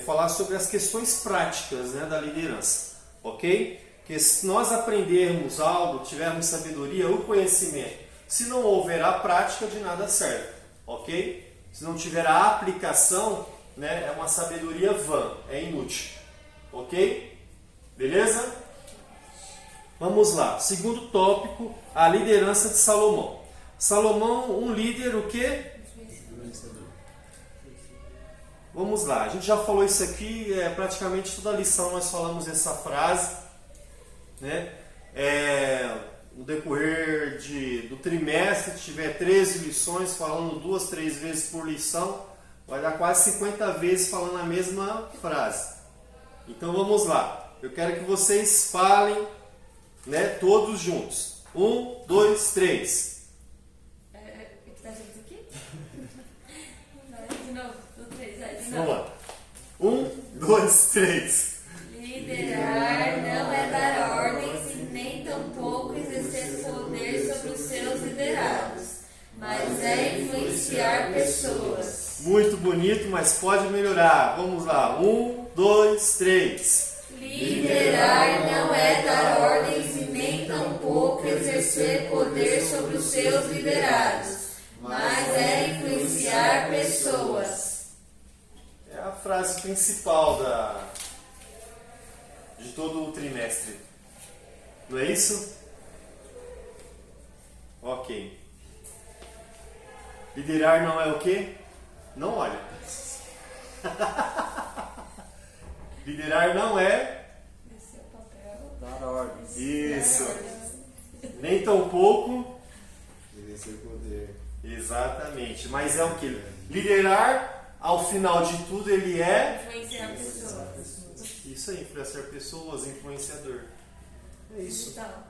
falar sobre as questões práticas, né, da liderança. Ok? Que se nós aprendermos algo, tivermos sabedoria, o conhecimento, se não houver a prática, de nada serve. Ok? Se não tiver a aplicação, né, é uma sabedoria vã, é inútil. Ok? Beleza? Vamos lá. Segundo tópico, a liderança de Salomão. Salomão, um líder, o quê? Vamos lá. A gente já falou isso aqui, praticamente toda a lição nós falamos essa frase, né? No decorrer do trimestre, se tiver 13 lições, falando 2, 3 vezes por lição, vai dar quase 50 vezes falando a mesma frase. Então vamos lá. Eu quero que vocês falem, né, todos juntos. 1, 2, 3. O que tá escrito aqui? De novo, do 3, vai de Vamos novo. lá. 1, 2, 3. Liderar não é dar ordens e nem tampouco exercer poder sobre os seus liderados, mas é influenciar pessoas. Muito bonito, mas pode melhorar. Vamos lá. 1, 2, 3. Liderar não é dar ordens e nem tampouco exercer poder sobre os seus liderados, mas é influenciar pessoas. É a frase principal de todo o trimestre. Não é isso? Ok. Liderar não é o quê? Não olha. Liderar não é Esse é o papel. Dar ordens. isso. Nem tão pouco. Exercer poder. Exatamente. Mas é o que? Liderar, ao final de tudo, ele é Influenciar pessoas. isso aí, influenciar pessoas, influenciador. É isso. Digital.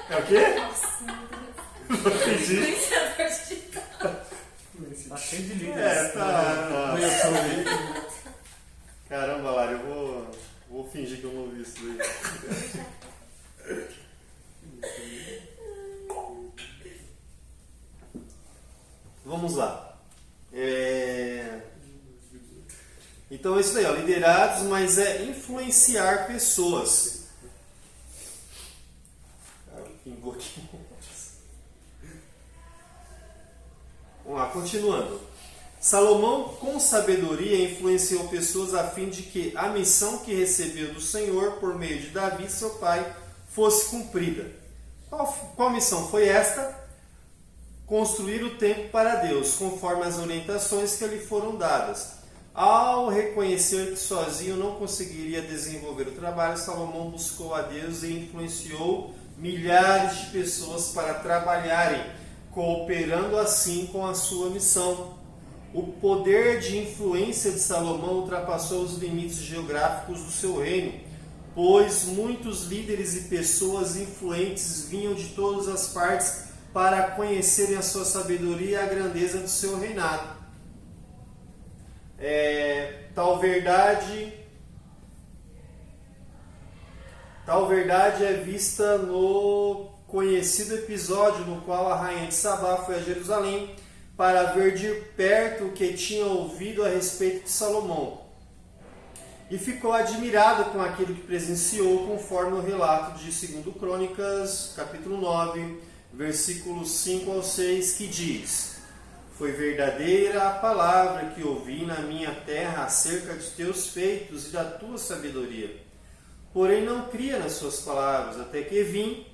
É o quê? Nossa, meu Deus. Não entendi. Influenciador digital. Tá cheio de líderes. Tá. No YouTube. Caramba, Lara, eu vou fingir que eu não ouvi isso daí. Vamos lá. Então é isso aí, ó, liderados, mas é influenciar pessoas. Cara, pingou aqui. Vamos lá, continuando. Salomão, com sabedoria, influenciou pessoas a fim de que a missão que recebeu do Senhor por meio de Davi, seu pai, fosse cumprida. Qual missão foi esta? Construir o templo para Deus, conforme as orientações que lhe foram dadas. Ao reconhecer que sozinho não conseguiria desenvolver o trabalho, Salomão buscou a Deus e influenciou milhares de pessoas para trabalharem, cooperando assim com a sua missão. O poder de influência de Salomão ultrapassou os limites geográficos do seu reino, pois muitos líderes e pessoas influentes vinham de todas as partes para conhecerem a sua sabedoria e a grandeza do seu reinado. Tal verdade é vista no conhecido episódio no qual a rainha de Sabá foi a Jerusalém para ver de perto o que tinha ouvido a respeito de Salomão. E ficou admirada com aquilo que presenciou, conforme o relato de 2 Crônicas, capítulo 9, versículos 5 ao 6, que diz: Foi verdadeira a palavra que ouvi na minha terra acerca de teus feitos e da tua sabedoria. Porém não cria nas suas palavras, até que vim,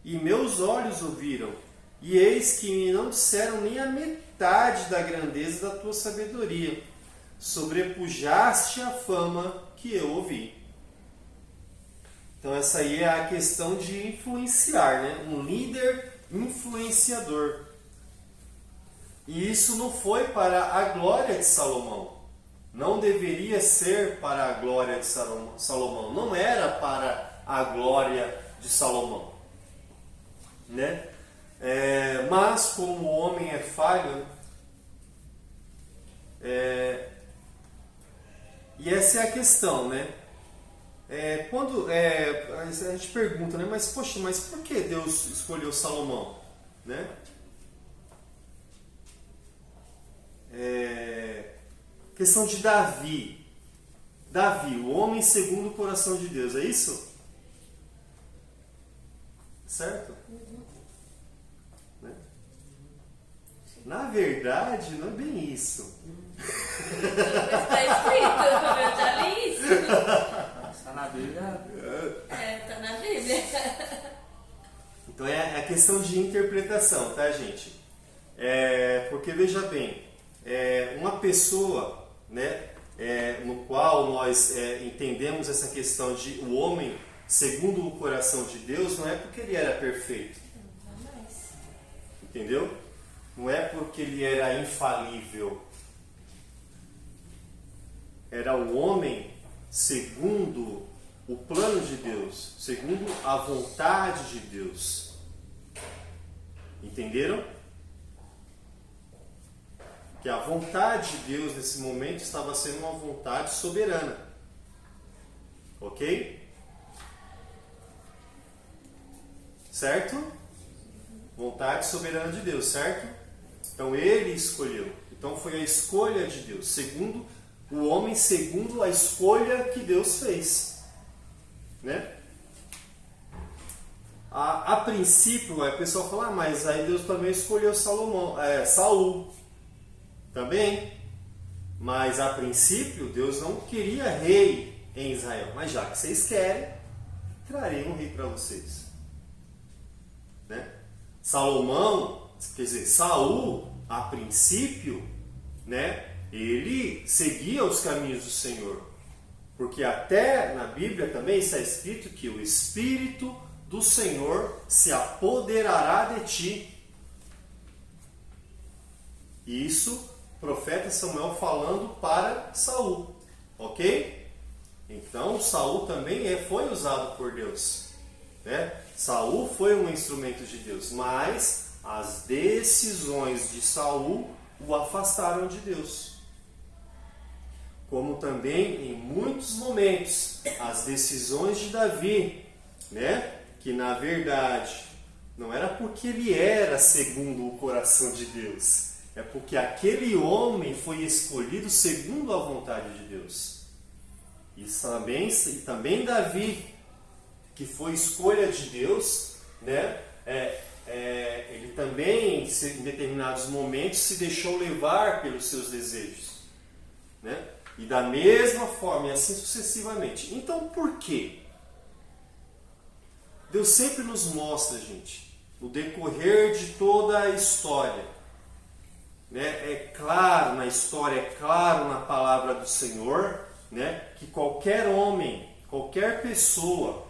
e meus olhos ouviram, e eis que me não disseram nem a metade da grandeza da tua sabedoria. Sobrepujaste a fama que eu ouvi. Então essa aí é a questão de influenciar, né? Um líder influenciador. E isso não foi para a glória de Salomão. não deveria ser para a glória de Salomão, não era para a glória de Salomão, né? Mas como o homem é falho, e essa é a questão, né? Quando a gente pergunta, né? Mas poxa, mas por que Deus escolheu Salomão, né? Questão de Davi, o homem segundo o coração de Deus, é isso? Certo? Né? Na verdade, não é bem isso. Está escrito, eu já li isso. Está na Bíblia. Está na Bíblia. Então é a questão de interpretação, tá, gente? Porque veja bem, uma pessoa, né, no qual nós entendemos essa questão de o homem segundo o coração de Deus, não é porque ele era perfeito, entendeu? Não é porque ele era infalível. Era o homem segundo o plano de Deus, segundo a vontade de Deus. Entenderam? Que a vontade de Deus nesse momento estava sendo uma vontade soberana. Ok? Certo? Vontade soberana de Deus, certo? Então ele escolheu. Então foi a escolha de Deus, segundo o homem, segundo a escolha que Deus fez, né? A princípio, a pessoa fala, mas aí Deus também escolheu Saul, também. Mas a princípio, Deus não queria rei em Israel. Mas já que vocês querem, trarei um rei para vocês, né? Saul, a princípio, né? Ele seguia os caminhos do Senhor, porque até na Bíblia também está escrito que o Espírito do Senhor se apoderará de ti. Isso, profeta Samuel falando para Saul, ok? Então Saul também foi usado por Deus, né? Saul foi um instrumento de Deus, mas as decisões de Saul o afastaram de Deus. Como também, em muitos momentos, as decisões de Davi, né? Que na verdade não era porque ele era segundo o coração de Deus, é porque aquele homem foi escolhido segundo a vontade de Deus. E também Davi, que foi escolha de Deus, né? Ele também, em determinados momentos, se deixou levar pelos seus desejos, né? E da mesma forma, e assim sucessivamente. Então, por quê? Deus sempre nos mostra, gente, no decorrer de toda a história, né? É claro na história, é claro na palavra do Senhor, né? Que qualquer homem, qualquer pessoa,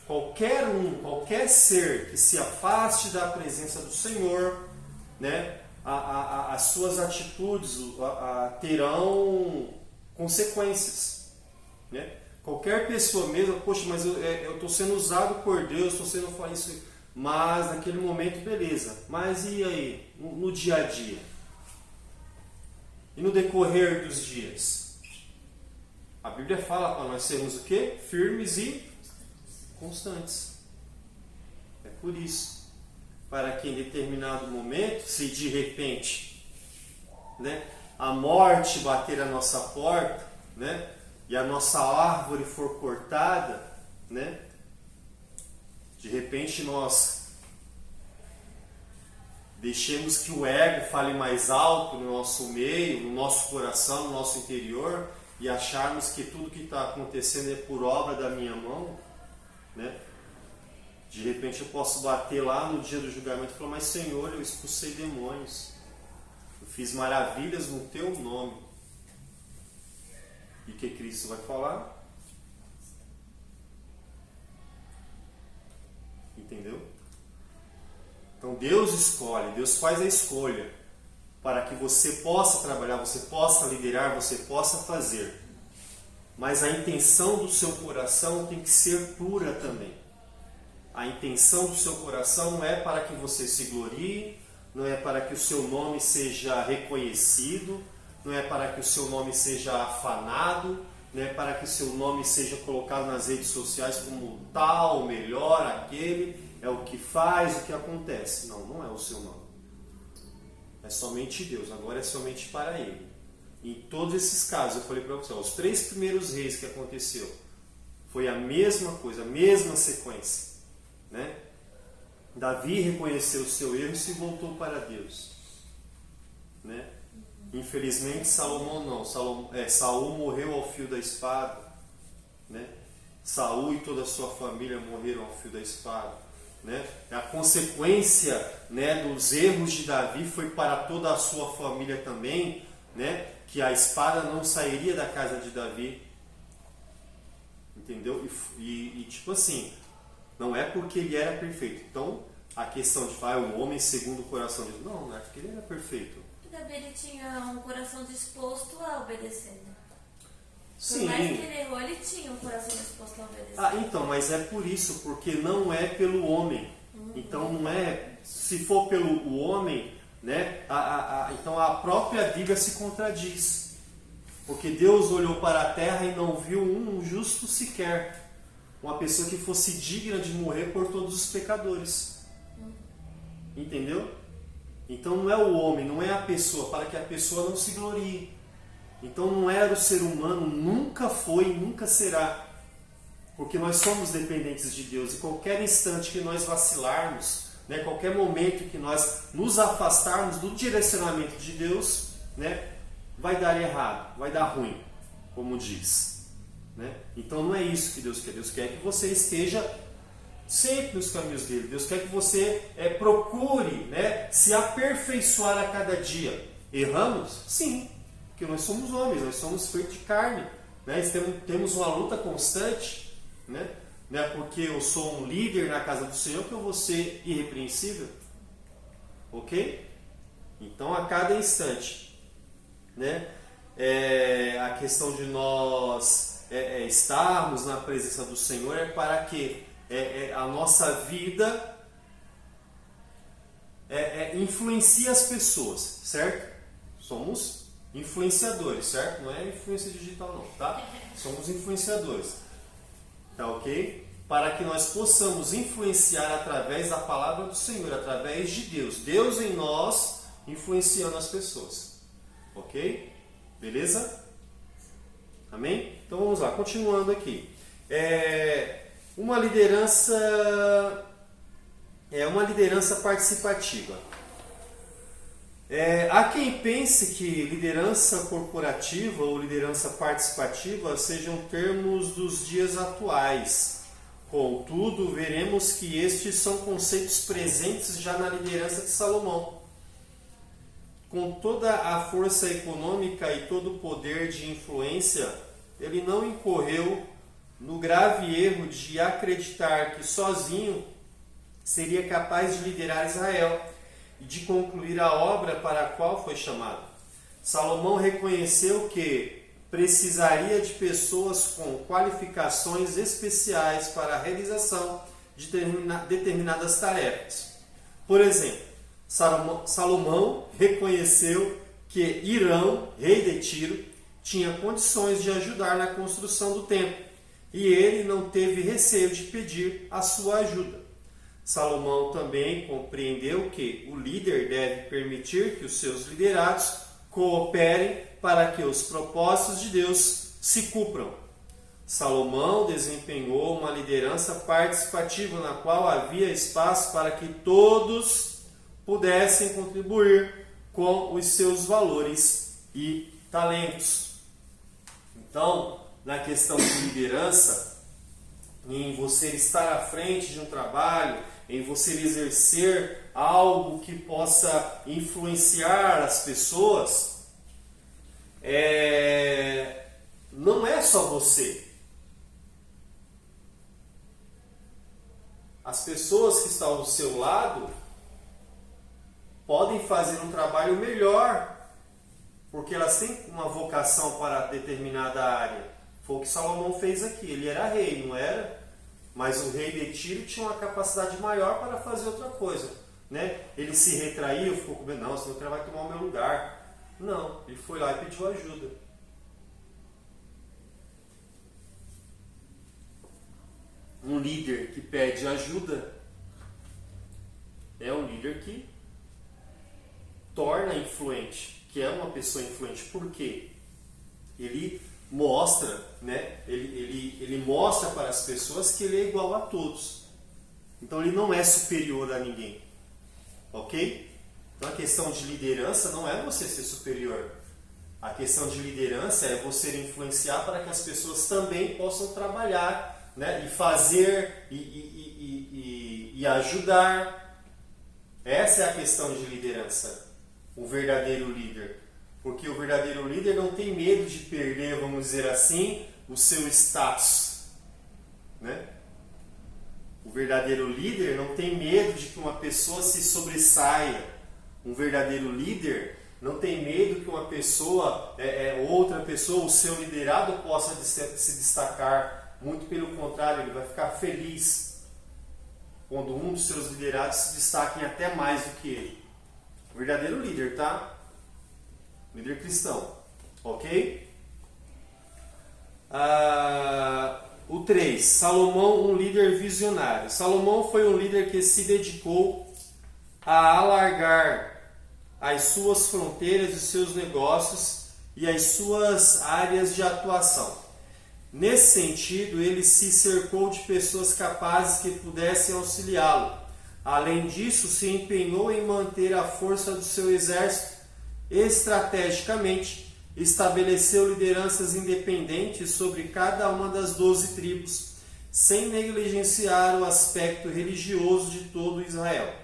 qualquer ser que se afaste da presença do Senhor, né? As suas atitudes terão consequências, né? Qualquer pessoa mesmo, poxa, mas eu estou sendo usado por Deus, estou sendo falando isso, mas naquele momento, beleza. Mas e aí, no dia a dia? E no decorrer dos dias? A Bíblia fala para nós sermos o quê? Firmes e constantes. É por isso, para que em determinado momento, se de repente, né, a morte bater a nossa porta, né, e a nossa árvore for cortada, né, de repente nós deixemos que o ego fale mais alto no nosso meio, no nosso coração, no nosso interior, e acharmos que tudo que está acontecendo é por obra da minha mão, né? De repente eu posso bater lá no dia do julgamento e falar, mas Senhor, eu expulsei demônios, eu fiz maravilhas no teu nome. E o que Cristo vai falar? Entendeu? Então Deus escolhe, Deus faz a escolha, para que você possa trabalhar, você possa liderar, você possa fazer. Mas a intenção do seu coração tem que ser pura também. A intenção do seu coração não é para que você se glorie, não é para que o seu nome seja reconhecido, não é para que o seu nome seja afanado, não é para que o seu nome seja colocado nas redes sociais como tal, melhor, aquele, é o que faz, o que acontece. Não, não é o seu nome. É somente Deus, agora é somente para Ele. Em todos esses casos, eu falei para você, os 3 primeiros reis que aconteceu, foi a mesma coisa, a mesma sequência. Né? Davi reconheceu o seu erro e se voltou para Deus. Né? Infelizmente, Salomão não. Saul morreu ao fio da espada. Né? Saul e toda a sua família morreram ao fio da espada. Né? A consequência, né, dos erros de Davi foi para toda a sua família também, né, que a espada não sairia da casa de Davi. Entendeu? E tipo assim, não é porque ele era perfeito. Então, a questão de falar o homem segundo o coração de Deus, não é porque ele era perfeito. Davi ele tinha um coração disposto a obedecer. Né? Sim. Por mais que ele errou, ele tinha um coração disposto a obedecer. Ah, então, mas é por isso, porque não é pelo homem. Então não é, se for pelo homem, né, então a própria Bíblia se contradiz. Porque Deus olhou para a terra e não viu um justo sequer. Uma pessoa que fosse digna de morrer por todos os pecadores. Entendeu? Então não é o homem, não é a pessoa, para que a pessoa não se glorie. Então não era o ser humano, nunca foi e nunca será. Porque nós somos dependentes de Deus. E qualquer instante que nós vacilarmos, né, qualquer momento que nós nos afastarmos do direcionamento de Deus, né, vai dar errado, vai dar ruim, como diz. Né? Então não é isso que Deus quer. Deus quer que você esteja sempre nos caminhos dele. Deus quer que você procure, né, se aperfeiçoar a cada dia. Erramos? Sim. Porque nós somos homens, nós somos feitos de carne, né? Temos uma luta constante, né? Não é porque eu sou um líder na casa do Senhor que eu vou ser irrepreensível, ok? Então a cada instante, né? A questão de nós estarmos na presença do Senhor é para que a nossa vida influencie as pessoas, certo? Somos influenciadores, certo? Não é influência digital não, tá? Somos influenciadores, tá ok? Para que nós possamos influenciar através da palavra do Senhor, através de Deus. Deus em nós, influenciando as pessoas, ok? Beleza? Amém? Então vamos lá, continuando aqui. Uma liderança participativa. Há quem pense que liderança corporativa ou liderança participativa sejam termos dos dias atuais. Contudo, veremos que estes são conceitos presentes já na liderança de Salomão. Com toda a força econômica e todo o poder de influência, ele não incorreu no grave erro de acreditar que sozinho seria capaz de liderar Israel e de concluir a obra para a qual foi chamado. Salomão reconheceu que precisaria de pessoas com qualificações especiais para a realização de determinadas tarefas. Por exemplo, Salomão reconheceu que Hirão, rei de Tiro, tinha condições de ajudar na construção do templo, e ele não teve receio de pedir a sua ajuda. Salomão também compreendeu que o líder deve permitir que os seus liderados cooperem para que os propósitos de Deus se cumpram. Salomão desempenhou uma liderança participativa na qual havia espaço para que todos pudessem contribuir com os seus valores e talentos. Então, na questão de liderança, em você estar à frente de um trabalho, em você exercer algo que possa influenciar as pessoas, não é só você. As pessoas que estão ao seu lado podem fazer um trabalho melhor, porque elas têm uma vocação para determinada área. Foi o que Salomão fez aqui. Ele era rei, não era? Mas o rei de Tiro tinha uma capacidade maior para fazer outra coisa, né? Ele se retraiu, ficou com medo, não, senão o cara vai tomar o meu lugar. Não, ele foi lá e pediu ajuda. Um líder que pede ajuda é um líder que torna influente, que é uma pessoa influente. Por quê? Ele mostra, né? Ele mostra para as pessoas que ele é igual a todos. Então ele não é superior a ninguém. Ok? Então a questão de liderança não é você ser superior. A questão de liderança é você influenciar para que as pessoas também possam trabalhar, né? E fazer e ajudar. Essa é a questão de liderança. O verdadeiro líder. Porque o verdadeiro líder não tem medo de perder, vamos dizer assim, o seu status, né? O verdadeiro líder não tem medo de que uma pessoa se sobressaia. Um verdadeiro líder não tem medo que uma pessoa, outra pessoa, o seu liderado possa se destacar. Muito pelo contrário, ele vai ficar feliz quando um dos seus liderados se destaquem até mais do que ele. O verdadeiro líder, tá? Líder cristão, ok? O 3, Salomão, um líder visionário. Salomão foi um líder que se dedicou a alargar as suas fronteiras, os seus negócios e as suas áreas de atuação. Nesse sentido, ele se cercou de pessoas capazes que pudessem auxiliá-lo. Além disso, se empenhou em manter a força do seu exército. Estrategicamente, estabeleceu lideranças independentes sobre cada uma das 12 tribos, sem negligenciar o aspecto religioso de todo Israel.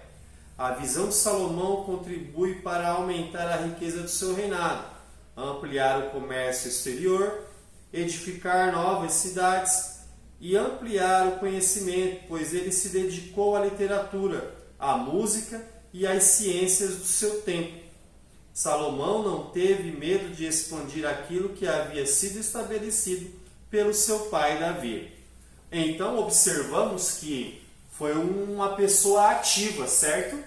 A visão de Salomão contribui para aumentar a riqueza do seu reinado, ampliar o comércio exterior, edificar novas cidades e ampliar o conhecimento, pois ele se dedicou à literatura, à música e às ciências do seu tempo. Salomão não teve medo de expandir aquilo que havia sido estabelecido pelo seu pai Davi. Então observamos que foi uma pessoa ativa, certo?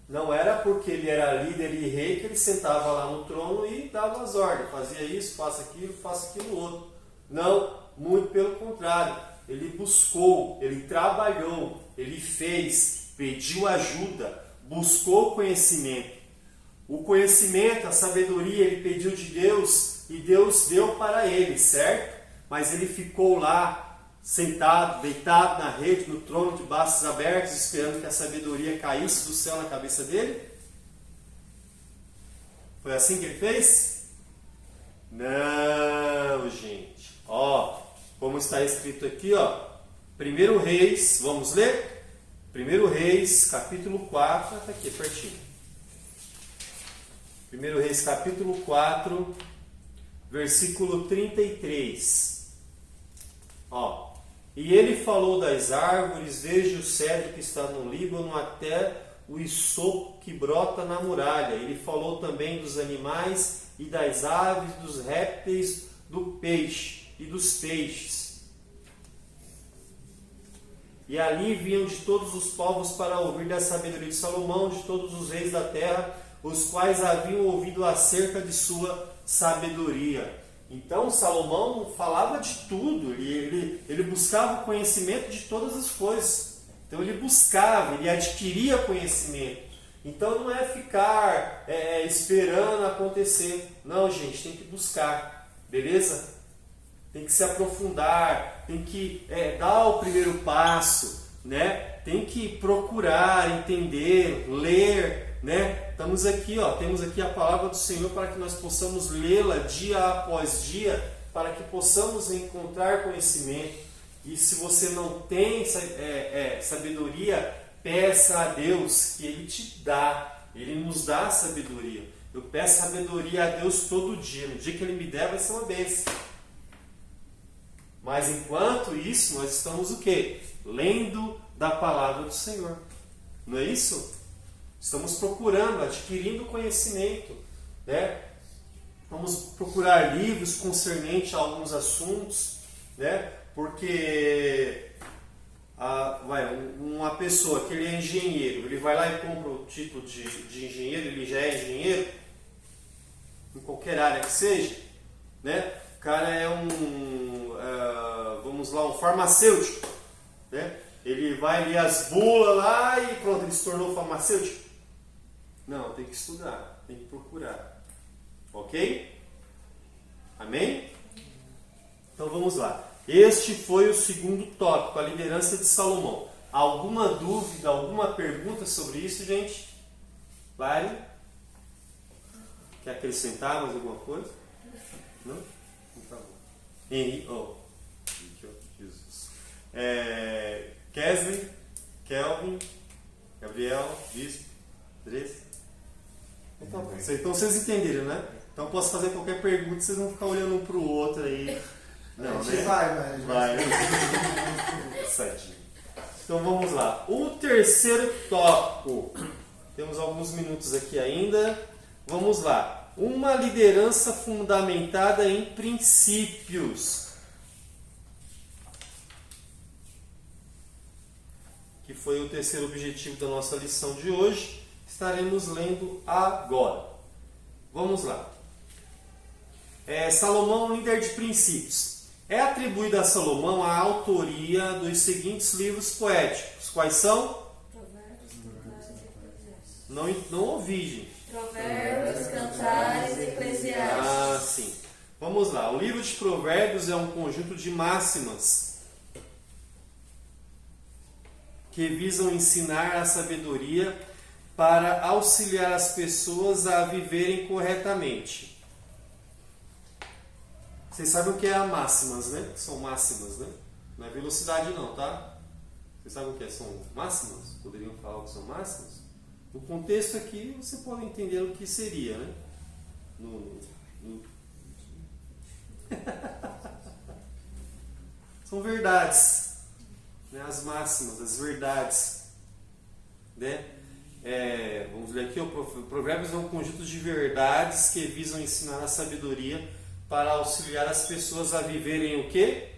Não era porque ele era líder e rei que ele sentava lá no trono e dava as ordens, fazia isso, faça aquilo outro. Não, muito pelo contrário. Ele buscou, ele trabalhou, ele fez, pediu ajuda, buscou conhecimento. O conhecimento, a sabedoria, ele pediu de Deus e Deus deu para ele, certo? Mas ele ficou lá, sentado, deitado na rede, no trono de braços abertos, esperando que a sabedoria caísse do céu na cabeça dele? Foi assim que ele fez? Não, gente. Ó, como está escrito aqui, ó, 1 Reis, vamos ler? 1 Reis, capítulo 4, está aqui pertinho. 1 Reis capítulo 4, versículo 33. Ó, e ele falou das árvores, desde o cedro que está no Líbano até o isopo que brota na muralha. Ele falou também dos animais e das aves, dos répteis, do peixe e dos peixes. E ali vinham de todos os povos para ouvir da sabedoria de Salomão, de todos os reis da terra, os quais haviam ouvido acerca de sua sabedoria. Então Salomão falava de tudo, ele buscava o conhecimento de todas as coisas. Então ele buscava, ele adquiria conhecimento. Então não é ficar esperando acontecer. Não, gente, tem que buscar, beleza? Tem que se aprofundar, tem que dar o primeiro passo, né? Tem que procurar, entender, ler, né? Estamos aqui, ó, temos aqui a palavra do Senhor para que nós possamos lê-la dia após dia, para que possamos encontrar conhecimento. E se você não tem sabedoria, peça a Deus que Ele te dá. Ele nos dá sabedoria. Eu peço sabedoria a Deus todo dia. No dia que Ele me der, vai ser uma bênção. Mas enquanto isso, nós estamos o quê? Lendo da palavra do Senhor. Não é isso? Estamos procurando, adquirindo conhecimento, né? Vamos procurar livros concernentes a alguns assuntos, né? Porque uma pessoa que ele é engenheiro, ele vai lá e compra o título de engenheiro, ele já é engenheiro, em qualquer área que seja, né? O cara é um farmacêutico, né? Ele vai ler as bulas lá e pronto, ele se tornou farmacêutico. Não, tem que estudar, tem que procurar. Ok? Amém? Então vamos lá. Este foi o segundo tópico, a liderança de Salomão. Alguma dúvida, alguma pergunta sobre isso, gente? Lari? Quer acrescentar mais alguma coisa? Não? Então tá bom. Henrique, Jesus. Kesley, Kelvin, Gabriel, Bispo, Andressa. Então vocês entenderam, né? Então eu posso fazer qualquer pergunta, vocês vão ficar olhando um pro outro aí. Não, né? Vai. Certinho. Então vamos lá. O terceiro tópico. Temos alguns minutos aqui ainda. Vamos lá. Uma liderança fundamentada em princípios. Que foi o terceiro objetivo da nossa lição de hoje. Estaremos lendo agora. Vamos lá. Salomão, líder de princípios. É atribuída a Salomão a autoria dos seguintes livros poéticos. Quais são? Provérbios, Cantares e Eclesiastes. Não ouvi, gente. Provérbios, Cantares e Eclesiastes. Ah, sim. Vamos lá. O livro de Provérbios é um conjunto de máximas que visam ensinar a sabedoria para auxiliar as pessoas a viverem corretamente. Vocês sabem o que é a máximas, né? São máximas, né? Não é velocidade não, tá? Vocês sabem o que são máximas? Poderiam falar o que são máximas? No contexto aqui, você pode entender o que seria, né? São verdades, né? As máximas, as verdades, né? Vamos ler aqui, o Provérbios é um conjunto de verdades que visam ensinar a sabedoria para auxiliar as pessoas a viverem o quê?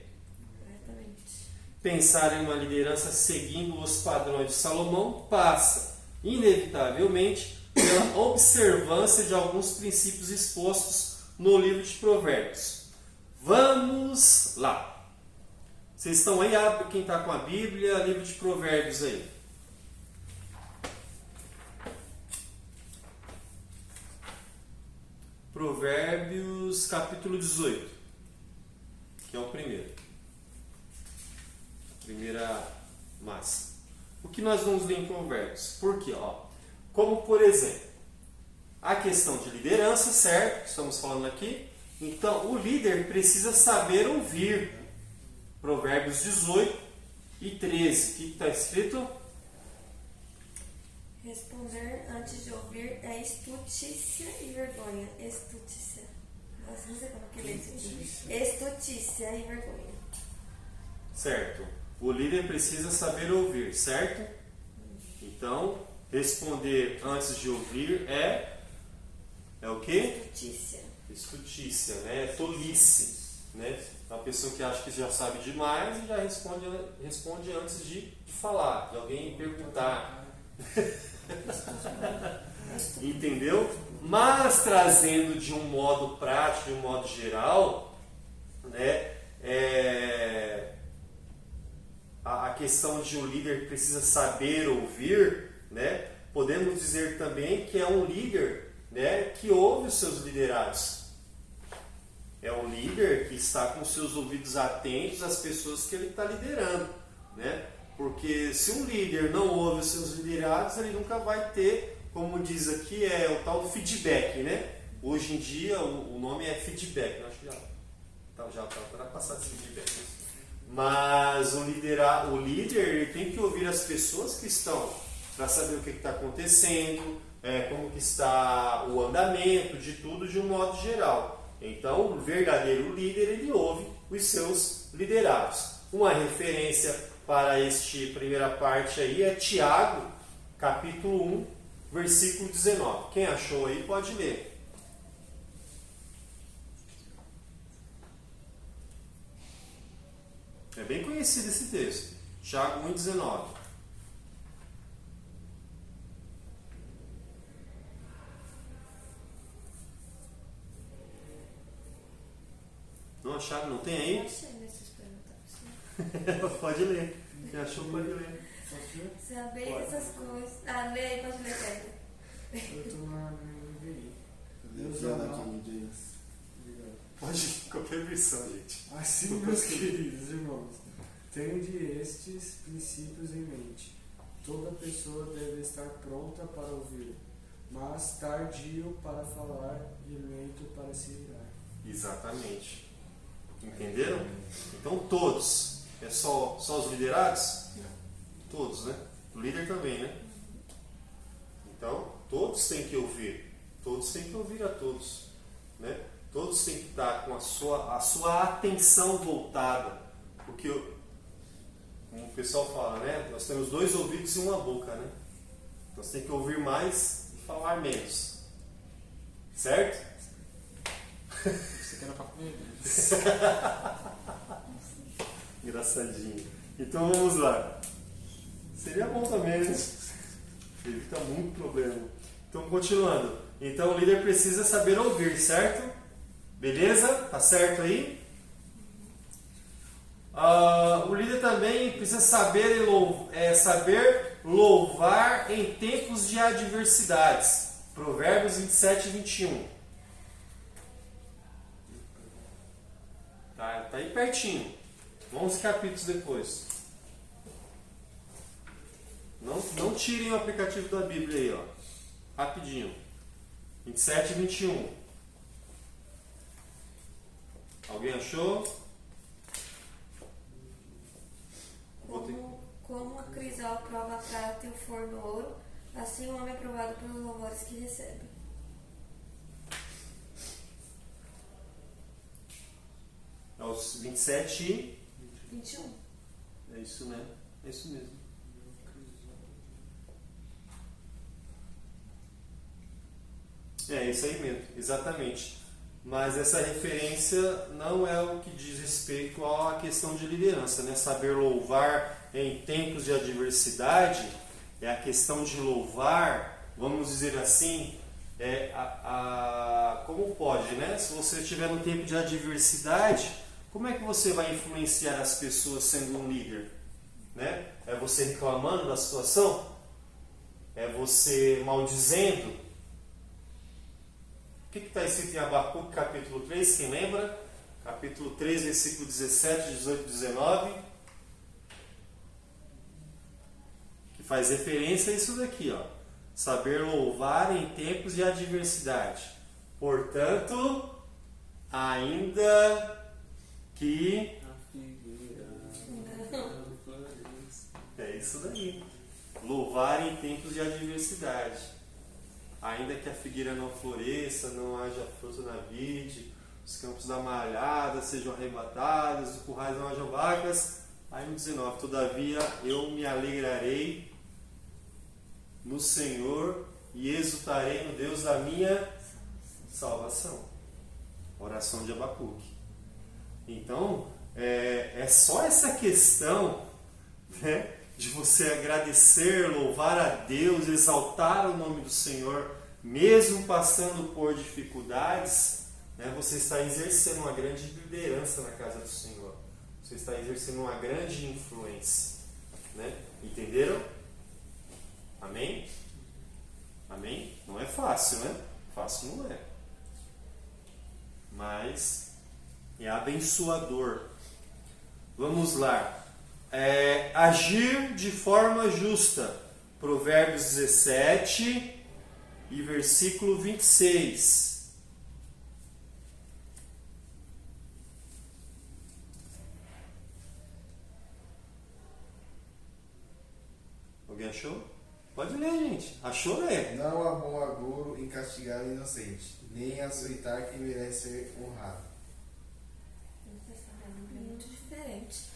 Corretamente. Pensar em uma liderança seguindo os padrões de Salomão passa, inevitavelmente, pela observância de alguns princípios expostos no livro de Provérbios. Vamos lá! Vocês estão aí? Abre quem está com a Bíblia, livro de Provérbios aí. Provérbios capítulo 18, que é o primeiro. A primeira massa. O que nós vamos ler em Provérbios? Por quê? Como, por exemplo, a questão de liderança, certo? Estamos falando aqui. Então, o líder precisa saber ouvir. Provérbios 18 e 13. O que está escrito? Responder antes de ouvir é estutícia e vergonha. Estutícia. Nossa, não sei como que lê isso aqui. Estutícia e vergonha. Certo. O líder precisa saber ouvir, certo? Então, responder antes de ouvir é o quê? Estutícia. Estutícia, né? Tolice, né? Uma pessoa que acha que já sabe demais e já responde antes de falar, de alguém perguntar. Entendeu? Mas trazendo de um modo prático, de um modo geral, né? A questão de o líder precisa saber ouvir, né? Podemos dizer também que é um líder, né, que ouve os seus liderados. É um líder que está com seus ouvidos atentos às pessoas que ele está liderando, né? Porque se um líder não ouve os seus liderados, ele nunca vai ter, como diz aqui, o tal do feedback, né? Hoje em dia o nome é feedback, acho que já está para passar esse feedback. Mas o líder ele tem que ouvir as pessoas que estão, para saber o que está acontecendo, como que está o andamento de tudo de um modo geral. Então, o verdadeiro líder, ele ouve os seus liderados. Uma referência para esta primeira parte aí é Tiago, capítulo 1, versículo 19. Quem achou aí pode ler. É bem conhecido esse texto. Tiago 1,19. Não acharam? Não tem Eu aí? achei nesses perguntas. Pode ler. Quem achou pode ler. Saber essas coisas. Ah, lê aí, pode ler, Pedro. Eu tô na NVI. Deus ama aqui, James. Obrigado. Pode ler qualquer versão, gente. Assim, meus queridos irmãos, tende estes princípios em mente. Toda pessoa deve estar pronta para ouvir, mas tardio para falar e lento para se irar. Exatamente. Entenderam? Então todos. É só os liderados? Todos, né? O líder também, né? Então, todos têm que ouvir. Todos têm que ouvir a todos. Né? Todos têm que estar com a sua atenção voltada. Porque, como o pessoal fala, né? Nós temos 2 ouvidos e uma boca, né? Nós temos que ouvir mais e falar menos. Certo? Você quer para comer? Engraçadinho. Então vamos lá. Seria bom também, né? Evita muito problema. Então, continuando. Então, o líder precisa saber ouvir, certo? Beleza? Tá certo aí? O líder também precisa saber louvar em tempos de adversidades. Provérbios 27 e 21. Tá aí pertinho. 11 capítulos depois. Não tirem o aplicativo da Bíblia aí, ó. Rapidinho. 27 e 21. Alguém achou? Como a crisal prova a prata e o forno ouro, assim o homem é provado pelos louvores que recebe. É os 27 e 21. É isso, né? É isso mesmo. É isso aí mesmo, exatamente. Mas essa referência não é o que diz respeito à questão de liderança, né? Saber louvar em tempos de adversidade é a questão de louvar, vamos dizer assim, como pode, né? Se você estiver no tempo de adversidade, como é que você vai influenciar as pessoas sendo um líder? Né? É você reclamando da situação? É você maldizendo? O que está escrito em Abacuque capítulo 3? Quem lembra? Capítulo 3, versículo 17, 18 e 19. Que faz referência a isso daqui, ó. Saber louvar em tempos de adversidade. Portanto, ainda que... É isso daí. Louvar em tempos de adversidade. Ainda que a figueira não floresça, não haja fruto na vide, os campos da malhada sejam arrebatados, os currais não hajam vacas. Aí no 19, todavia eu me alegrarei no Senhor e exultarei no Deus da minha salvação. Oração de Abacuque. Então, é só essa questão, né, de você agradecer, louvar a Deus, exaltar o nome do Senhor, mesmo passando por dificuldades, né, você está exercendo uma grande liderança na casa do Senhor. Você está exercendo uma grande influência. Né? Entenderam? Amém? Amém? Não é fácil, né? Fácil não é. Mas é abençoador. Vamos lá. Agir de forma justa. Provérbios 17 e versículo 26. Alguém achou? Pode ler, gente. Achou, né? Não há bom agouro em castigar o inocente, nem açoitar quem merece ser honrado. É muito diferente.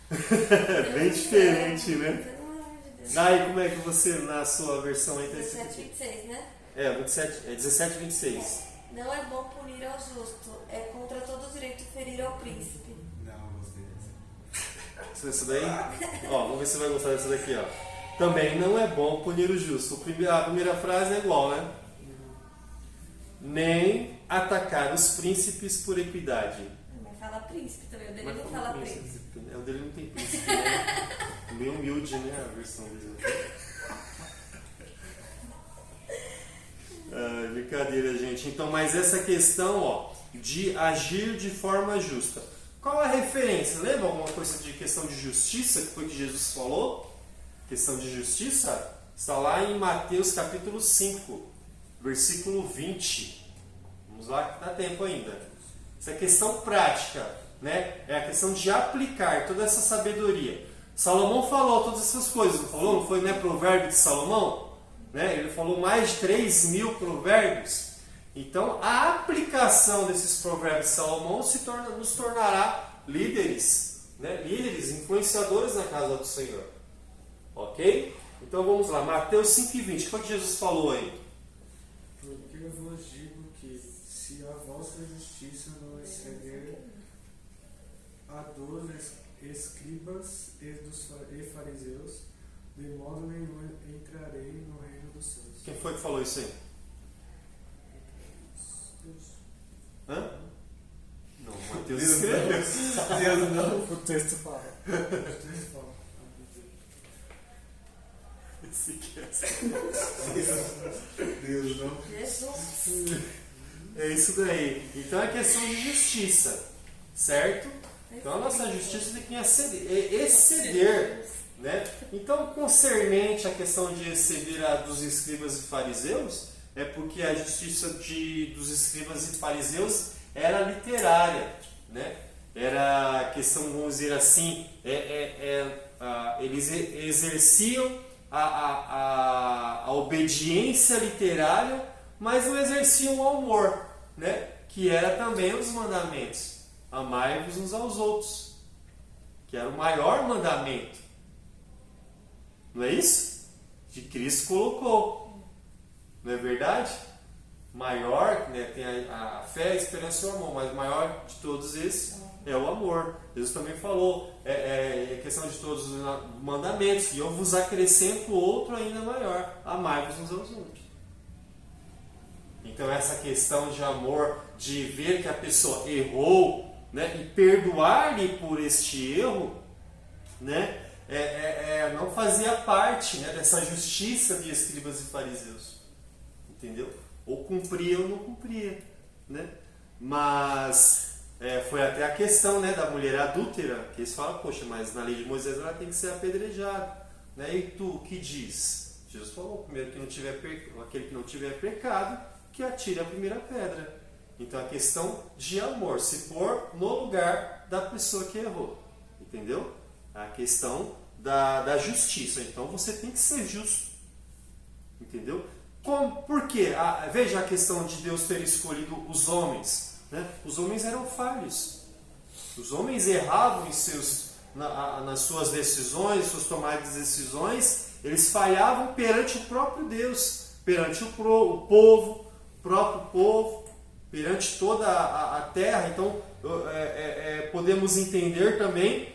Bem diferente, né? Pelo amor de Daí, como é que você, na sua versão aí, 17, 26, né? 17 e 26. Não é bom punir ao justo, é contra todo o direito ferir ao príncipe. Não, gostei dessa. Isso daí? Ó, vamos ver se você vai gostar dessa daqui, ó. Também não é bom punir o justo. A primeira frase é igual, né? Nem atacar os príncipes por equidade. Mas fala príncipe também, o dele não fala príncipe. O dele não tem príncipe, né? Meio humilde, né? A versão dele. Brincadeira, gente. Então, mas essa questão, ó, de agir de forma justa. Qual a referência? Lembra alguma coisa de questão de justiça que foi que Jesus falou? Questão de justiça? Está lá em Mateus capítulo 5, versículo 20. Vamos lá que dá tempo ainda. Essa é questão prática, né? É a questão de aplicar toda essa sabedoria. Salomão falou todas essas coisas, não falou? Não foi, né, provérbio de Salomão? Né? Ele falou mais de 3.000 provérbios. Então, a aplicação desses provérbios de Salomão nos tornará líderes, né? Líderes, influenciadores na casa do Senhor. Ok? Então, vamos lá. Mateus 5,20. O que foi que Jesus falou aí? Porque eu vos digo que, se a vossa justiça não exceder a dos escribas e fariseus, de modo nenhum entrarei no reino dos céus. Quem foi que falou isso aí? Hã? Não, Mateus escreveu. Deus não. O texto fala. Esse que é Deus não. Jesus. É isso daí. Então é questão de justiça, certo? Então a nossa justiça tem que exceder, né? Então, concernente à questão de exceder a dos escribas e fariseus, é porque a justiça dos escribas e fariseus era literária, né? Era questão, vamos dizer assim, eles exerciam a obediência literária, mas não exerciam o amor, né? Que era também os mandamentos. Amai-vos uns aos outros, que era o maior mandamento. Não é isso? Que Cristo colocou. Não é verdade? Maior, né, tem a fé, a esperança e o amor, mas o maior de todos esses é o amor. Jesus também falou, é questão de todos os mandamentos, e eu vos acrescento outro ainda maior: amai-vos uns aos outros. Então essa questão de amor, de ver que a pessoa errou, né, e perdoar-lhe por este erro, né, não fazia parte, né, dessa justiça de escribas e fariseus. Entendeu? Ou cumpria ou não cumpria, né? Mas foi até a questão, né, da mulher adúltera, que eles falam: poxa, mas na lei de Moisés ela tem que ser apedrejada, né? E tu, o que diz? Jesus falou: primeiro aquele que não tiver pecado, que atire a primeira pedra. Então a questão de amor, se pôr no lugar da pessoa que errou, entendeu? A questão da justiça. Então você tem que ser justo, entendeu? Por quê? Veja a questão de Deus ter escolhido os homens, né? Os homens eram falhos. Os homens erravam nas suas decisões, suas tomadas de decisões. Eles falhavam perante o próprio Deus, perante o próprio povo, perante toda a terra. Então podemos entender também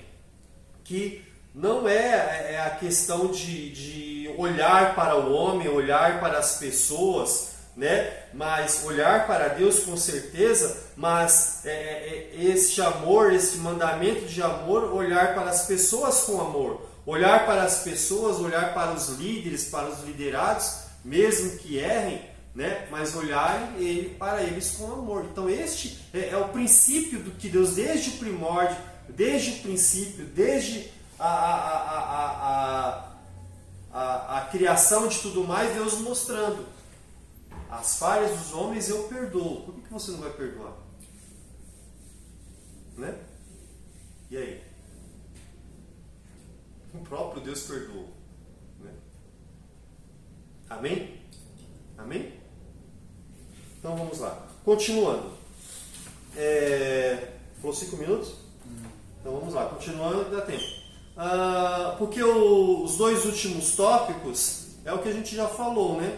que não é a questão de olhar para o homem, olhar para as pessoas, né? Mas olhar para Deus com certeza, mas este amor, este mandamento de amor, olhar para as pessoas com amor, olhar para as pessoas, olhar para os líderes, para os liderados, mesmo que errem, né? Mas olhar para eles com amor. Então este é o princípio do que Deus, desde o primórdio, desde o princípio, desde a criação de tudo mais, Deus mostrando: as falhas dos homens eu perdoo. Por que você não vai perdoar? Né? E aí? O próprio Deus perdoou, né? Amém? Amém? Então vamos lá. Continuando. Falou 5 minutos? Então vamos lá. Continuando, dá tempo. Porque os dois últimos tópicos é o que a gente já falou, né?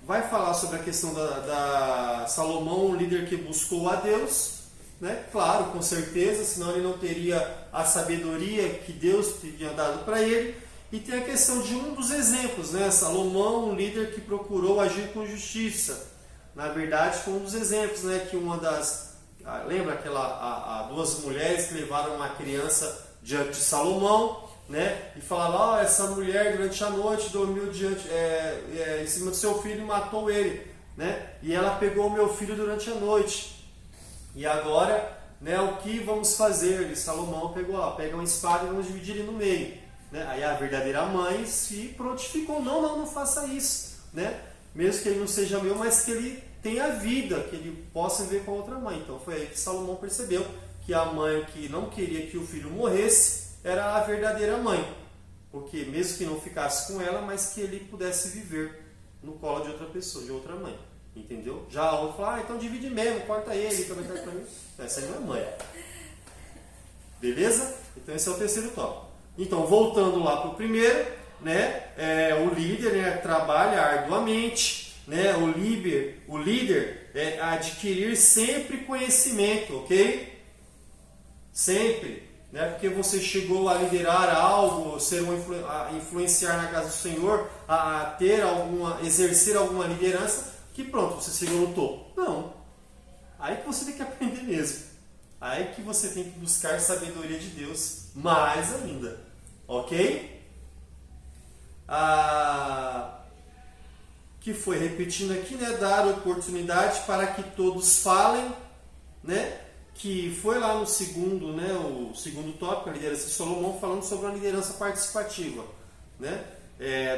Vai falar sobre a questão da Salomão, um líder que buscou a Deus, né? Claro, com certeza, senão ele não teria a sabedoria que Deus tinha dado para ele. E tem a questão de um dos exemplos, né? Salomão, um líder que procurou agir com justiça. Na verdade, foi um dos exemplos, né? Que uma das... Lembra duas mulheres que levaram uma criança diante de Salomão, né? E falaram, essa mulher durante a noite dormiu em cima do seu filho e matou ele, né? E ela pegou o meu filho durante a noite. E agora, né, o que vamos fazer? E Salomão pega uma espada e vamos dividir ele no meio, né? Aí a verdadeira mãe se prontificou, não faça isso, né? Mesmo que ele não seja meu, mas que ele tenha vida, que ele possa viver com a outra mãe. Então foi aí que Salomão percebeu que a mãe que não queria que o filho morresse era a verdadeira mãe, porque mesmo que não ficasse com ela, mas que ele pudesse viver no colo de outra pessoa, de outra mãe, entendeu? Já a outra fala, então divide mesmo, corta ele, também corta pra mim. Essa aí não é mãe. Beleza? Então esse é o terceiro tópico. Então, voltando lá para o primeiro, né? O líder, né, trabalha arduamente, né? O líder é adquirir sempre conhecimento, ok? Sempre. Né? Porque você chegou a liderar algo, a influenciar na casa do Senhor, a exercer alguma liderança, que pronto, você chegou no topo. Não. Aí que você tem que aprender mesmo. Aí que você tem que buscar sabedoria de Deus mais ainda. Ok? Que foi, repetindo aqui, né? Dar oportunidade para que todos falem, né? Que foi lá no segundo, né, o segundo tópico, a liderança de Salomão, falando sobre a liderança participativa, né?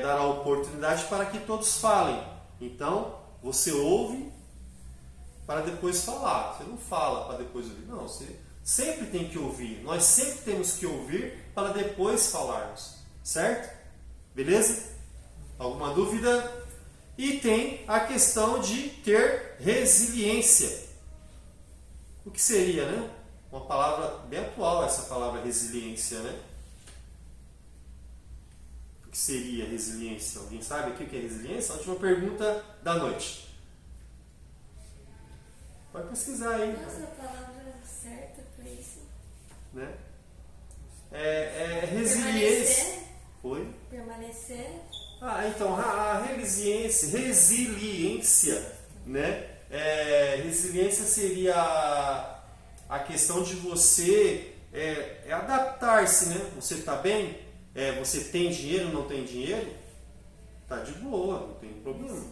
Dar a oportunidade para que todos falem. Então, você ouve para depois falar. Você não fala para depois ouvir. Não, você sempre tem que ouvir. Nós sempre temos que ouvir para depois falarmos. Certo? Beleza? Alguma dúvida? E tem a questão de ter resiliência. O que seria, né? Uma palavra bem atual, essa palavra resiliência, né? O que seria resiliência? Alguém sabe aqui o que é resiliência? A última pergunta da noite. Pode pesquisar aí. Nossa, a palavra certa para isso. Né? Resiliência. Permanecer. Foi? Permanecer. Então, a resiliência, né? Resiliência seria a questão de você adaptar-se, né? Você está bem? Você tem dinheiro, não tem dinheiro? Tá de boa, não tem problema,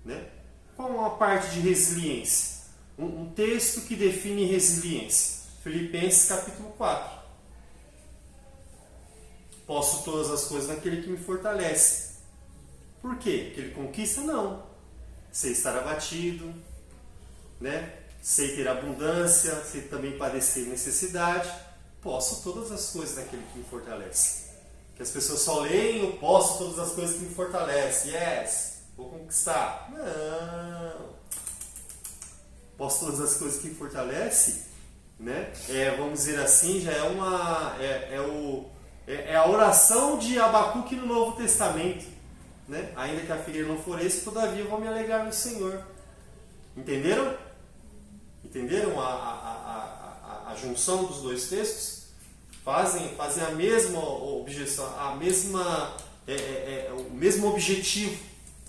né? Qual a parte de resiliência? Um texto que define resiliência. Filipenses capítulo 4. Posso todas as coisas naquele que me fortalece. Por quê? Que ele conquista? Não. Sei estar abatido, né? Sei ter abundância, sei também padecer necessidade. Posso todas as coisas naquele que me fortalece. Que as pessoas só leem o posso todas as coisas que me fortalece. Yes, vou conquistar. Não. Posso todas as coisas que me fortalece, né? Vamos dizer assim, já é a oração de Abacuque no Novo Testamento, né? Ainda que a figueira não floresça, todavia eu vou me alegrar no Senhor. Entenderam? Entenderam a junção dos dois textos? Fazem a mesma objeção, o mesmo objetivo,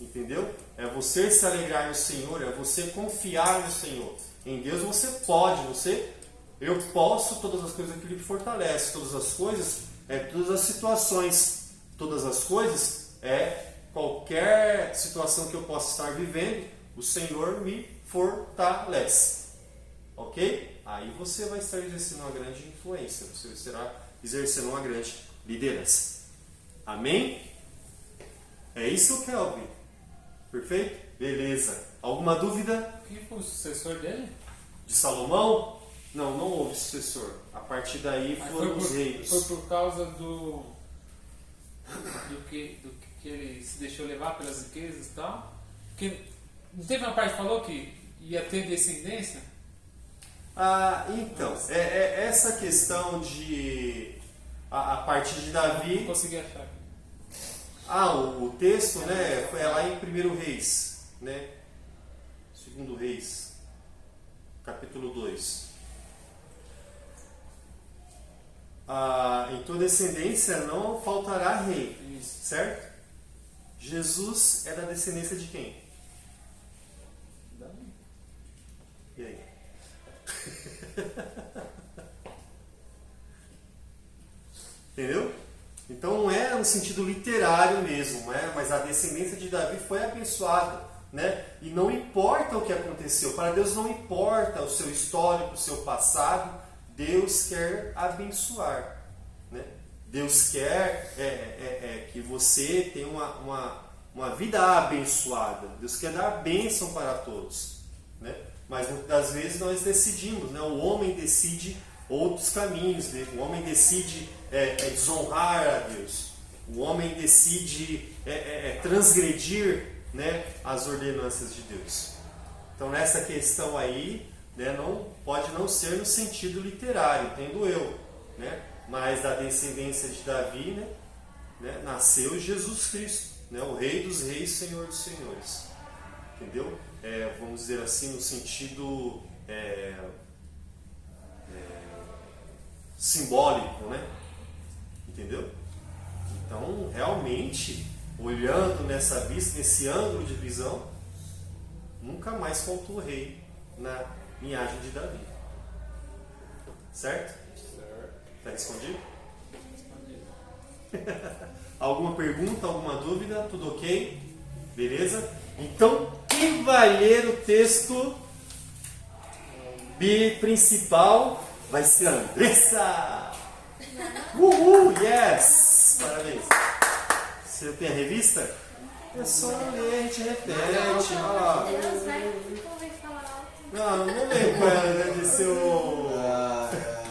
entendeu? É você se alegrar no Senhor, é você confiar no Senhor. Em Deus você pode, eu posso todas as coisas que Ele fortalece, todas as coisas, todas as situações, todas as coisas, qualquer situação que eu possa estar vivendo, o Senhor me fortalece. Ok? Aí você vai estar exercendo uma grande influência, você estará exercendo uma grande liderança. Amém? É isso, Kelvin? Perfeito? Beleza. Alguma dúvida? Quem foi o sucessor dele? De Salomão? Não houve sucessor. A partir daí foram os reis. Foi por causa do que ele se deixou levar pelas riquezas e tal? Porque não teve uma parte que falou que ia ter descendência? Então, essa questão de a partir de Não Davi. consegui achar. O texto, né, é lá em 1 Reis, né? 2 Reis, capítulo 2. Em tua descendência não faltará rei, Isso. certo? Jesus é da descendência de quem? Davi. E aí? Entendeu? Então não é no sentido literário mesmo, né? Mas a descendência de Davi foi abençoada, né? E não importa o que aconteceu, para Deus não importa o seu histórico, o seu passado, Deus quer abençoar, né? Deus quer que você tenha uma vida abençoada, Deus quer dar bênção para todos, né? Mas muitas das vezes nós decidimos, né? O homem decide outros caminhos, né? O homem decide desonrar a Deus, o homem decide transgredir, né, as ordenanças de Deus. Então nessa questão aí, né, não pode não ser no sentido literário, entendo eu, né? Mas da descendência de Davi, né, nasceu Jesus Cristo, né, o Rei dos Reis, Senhor dos Senhores, entendeu? Vamos dizer assim, no sentido simbólico, né? Entendeu? Então, realmente, olhando nessa vista, nesse ângulo de visão, nunca mais faltou rei na linhagem de Davi. Certo? Está respondido? Alguma pergunta, alguma dúvida? Tudo ok? Beleza? Então, quem vai ler o texto principal vai ser a Andressa! Uhul! Yes! Parabéns! Você tem a revista? É só ler, a gente repete. Olha lá. Deus vai falar alto. Não lembro qual era, né?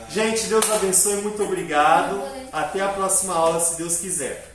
Gente, Deus abençoe, muito obrigado. Até a próxima aula, se Deus quiser.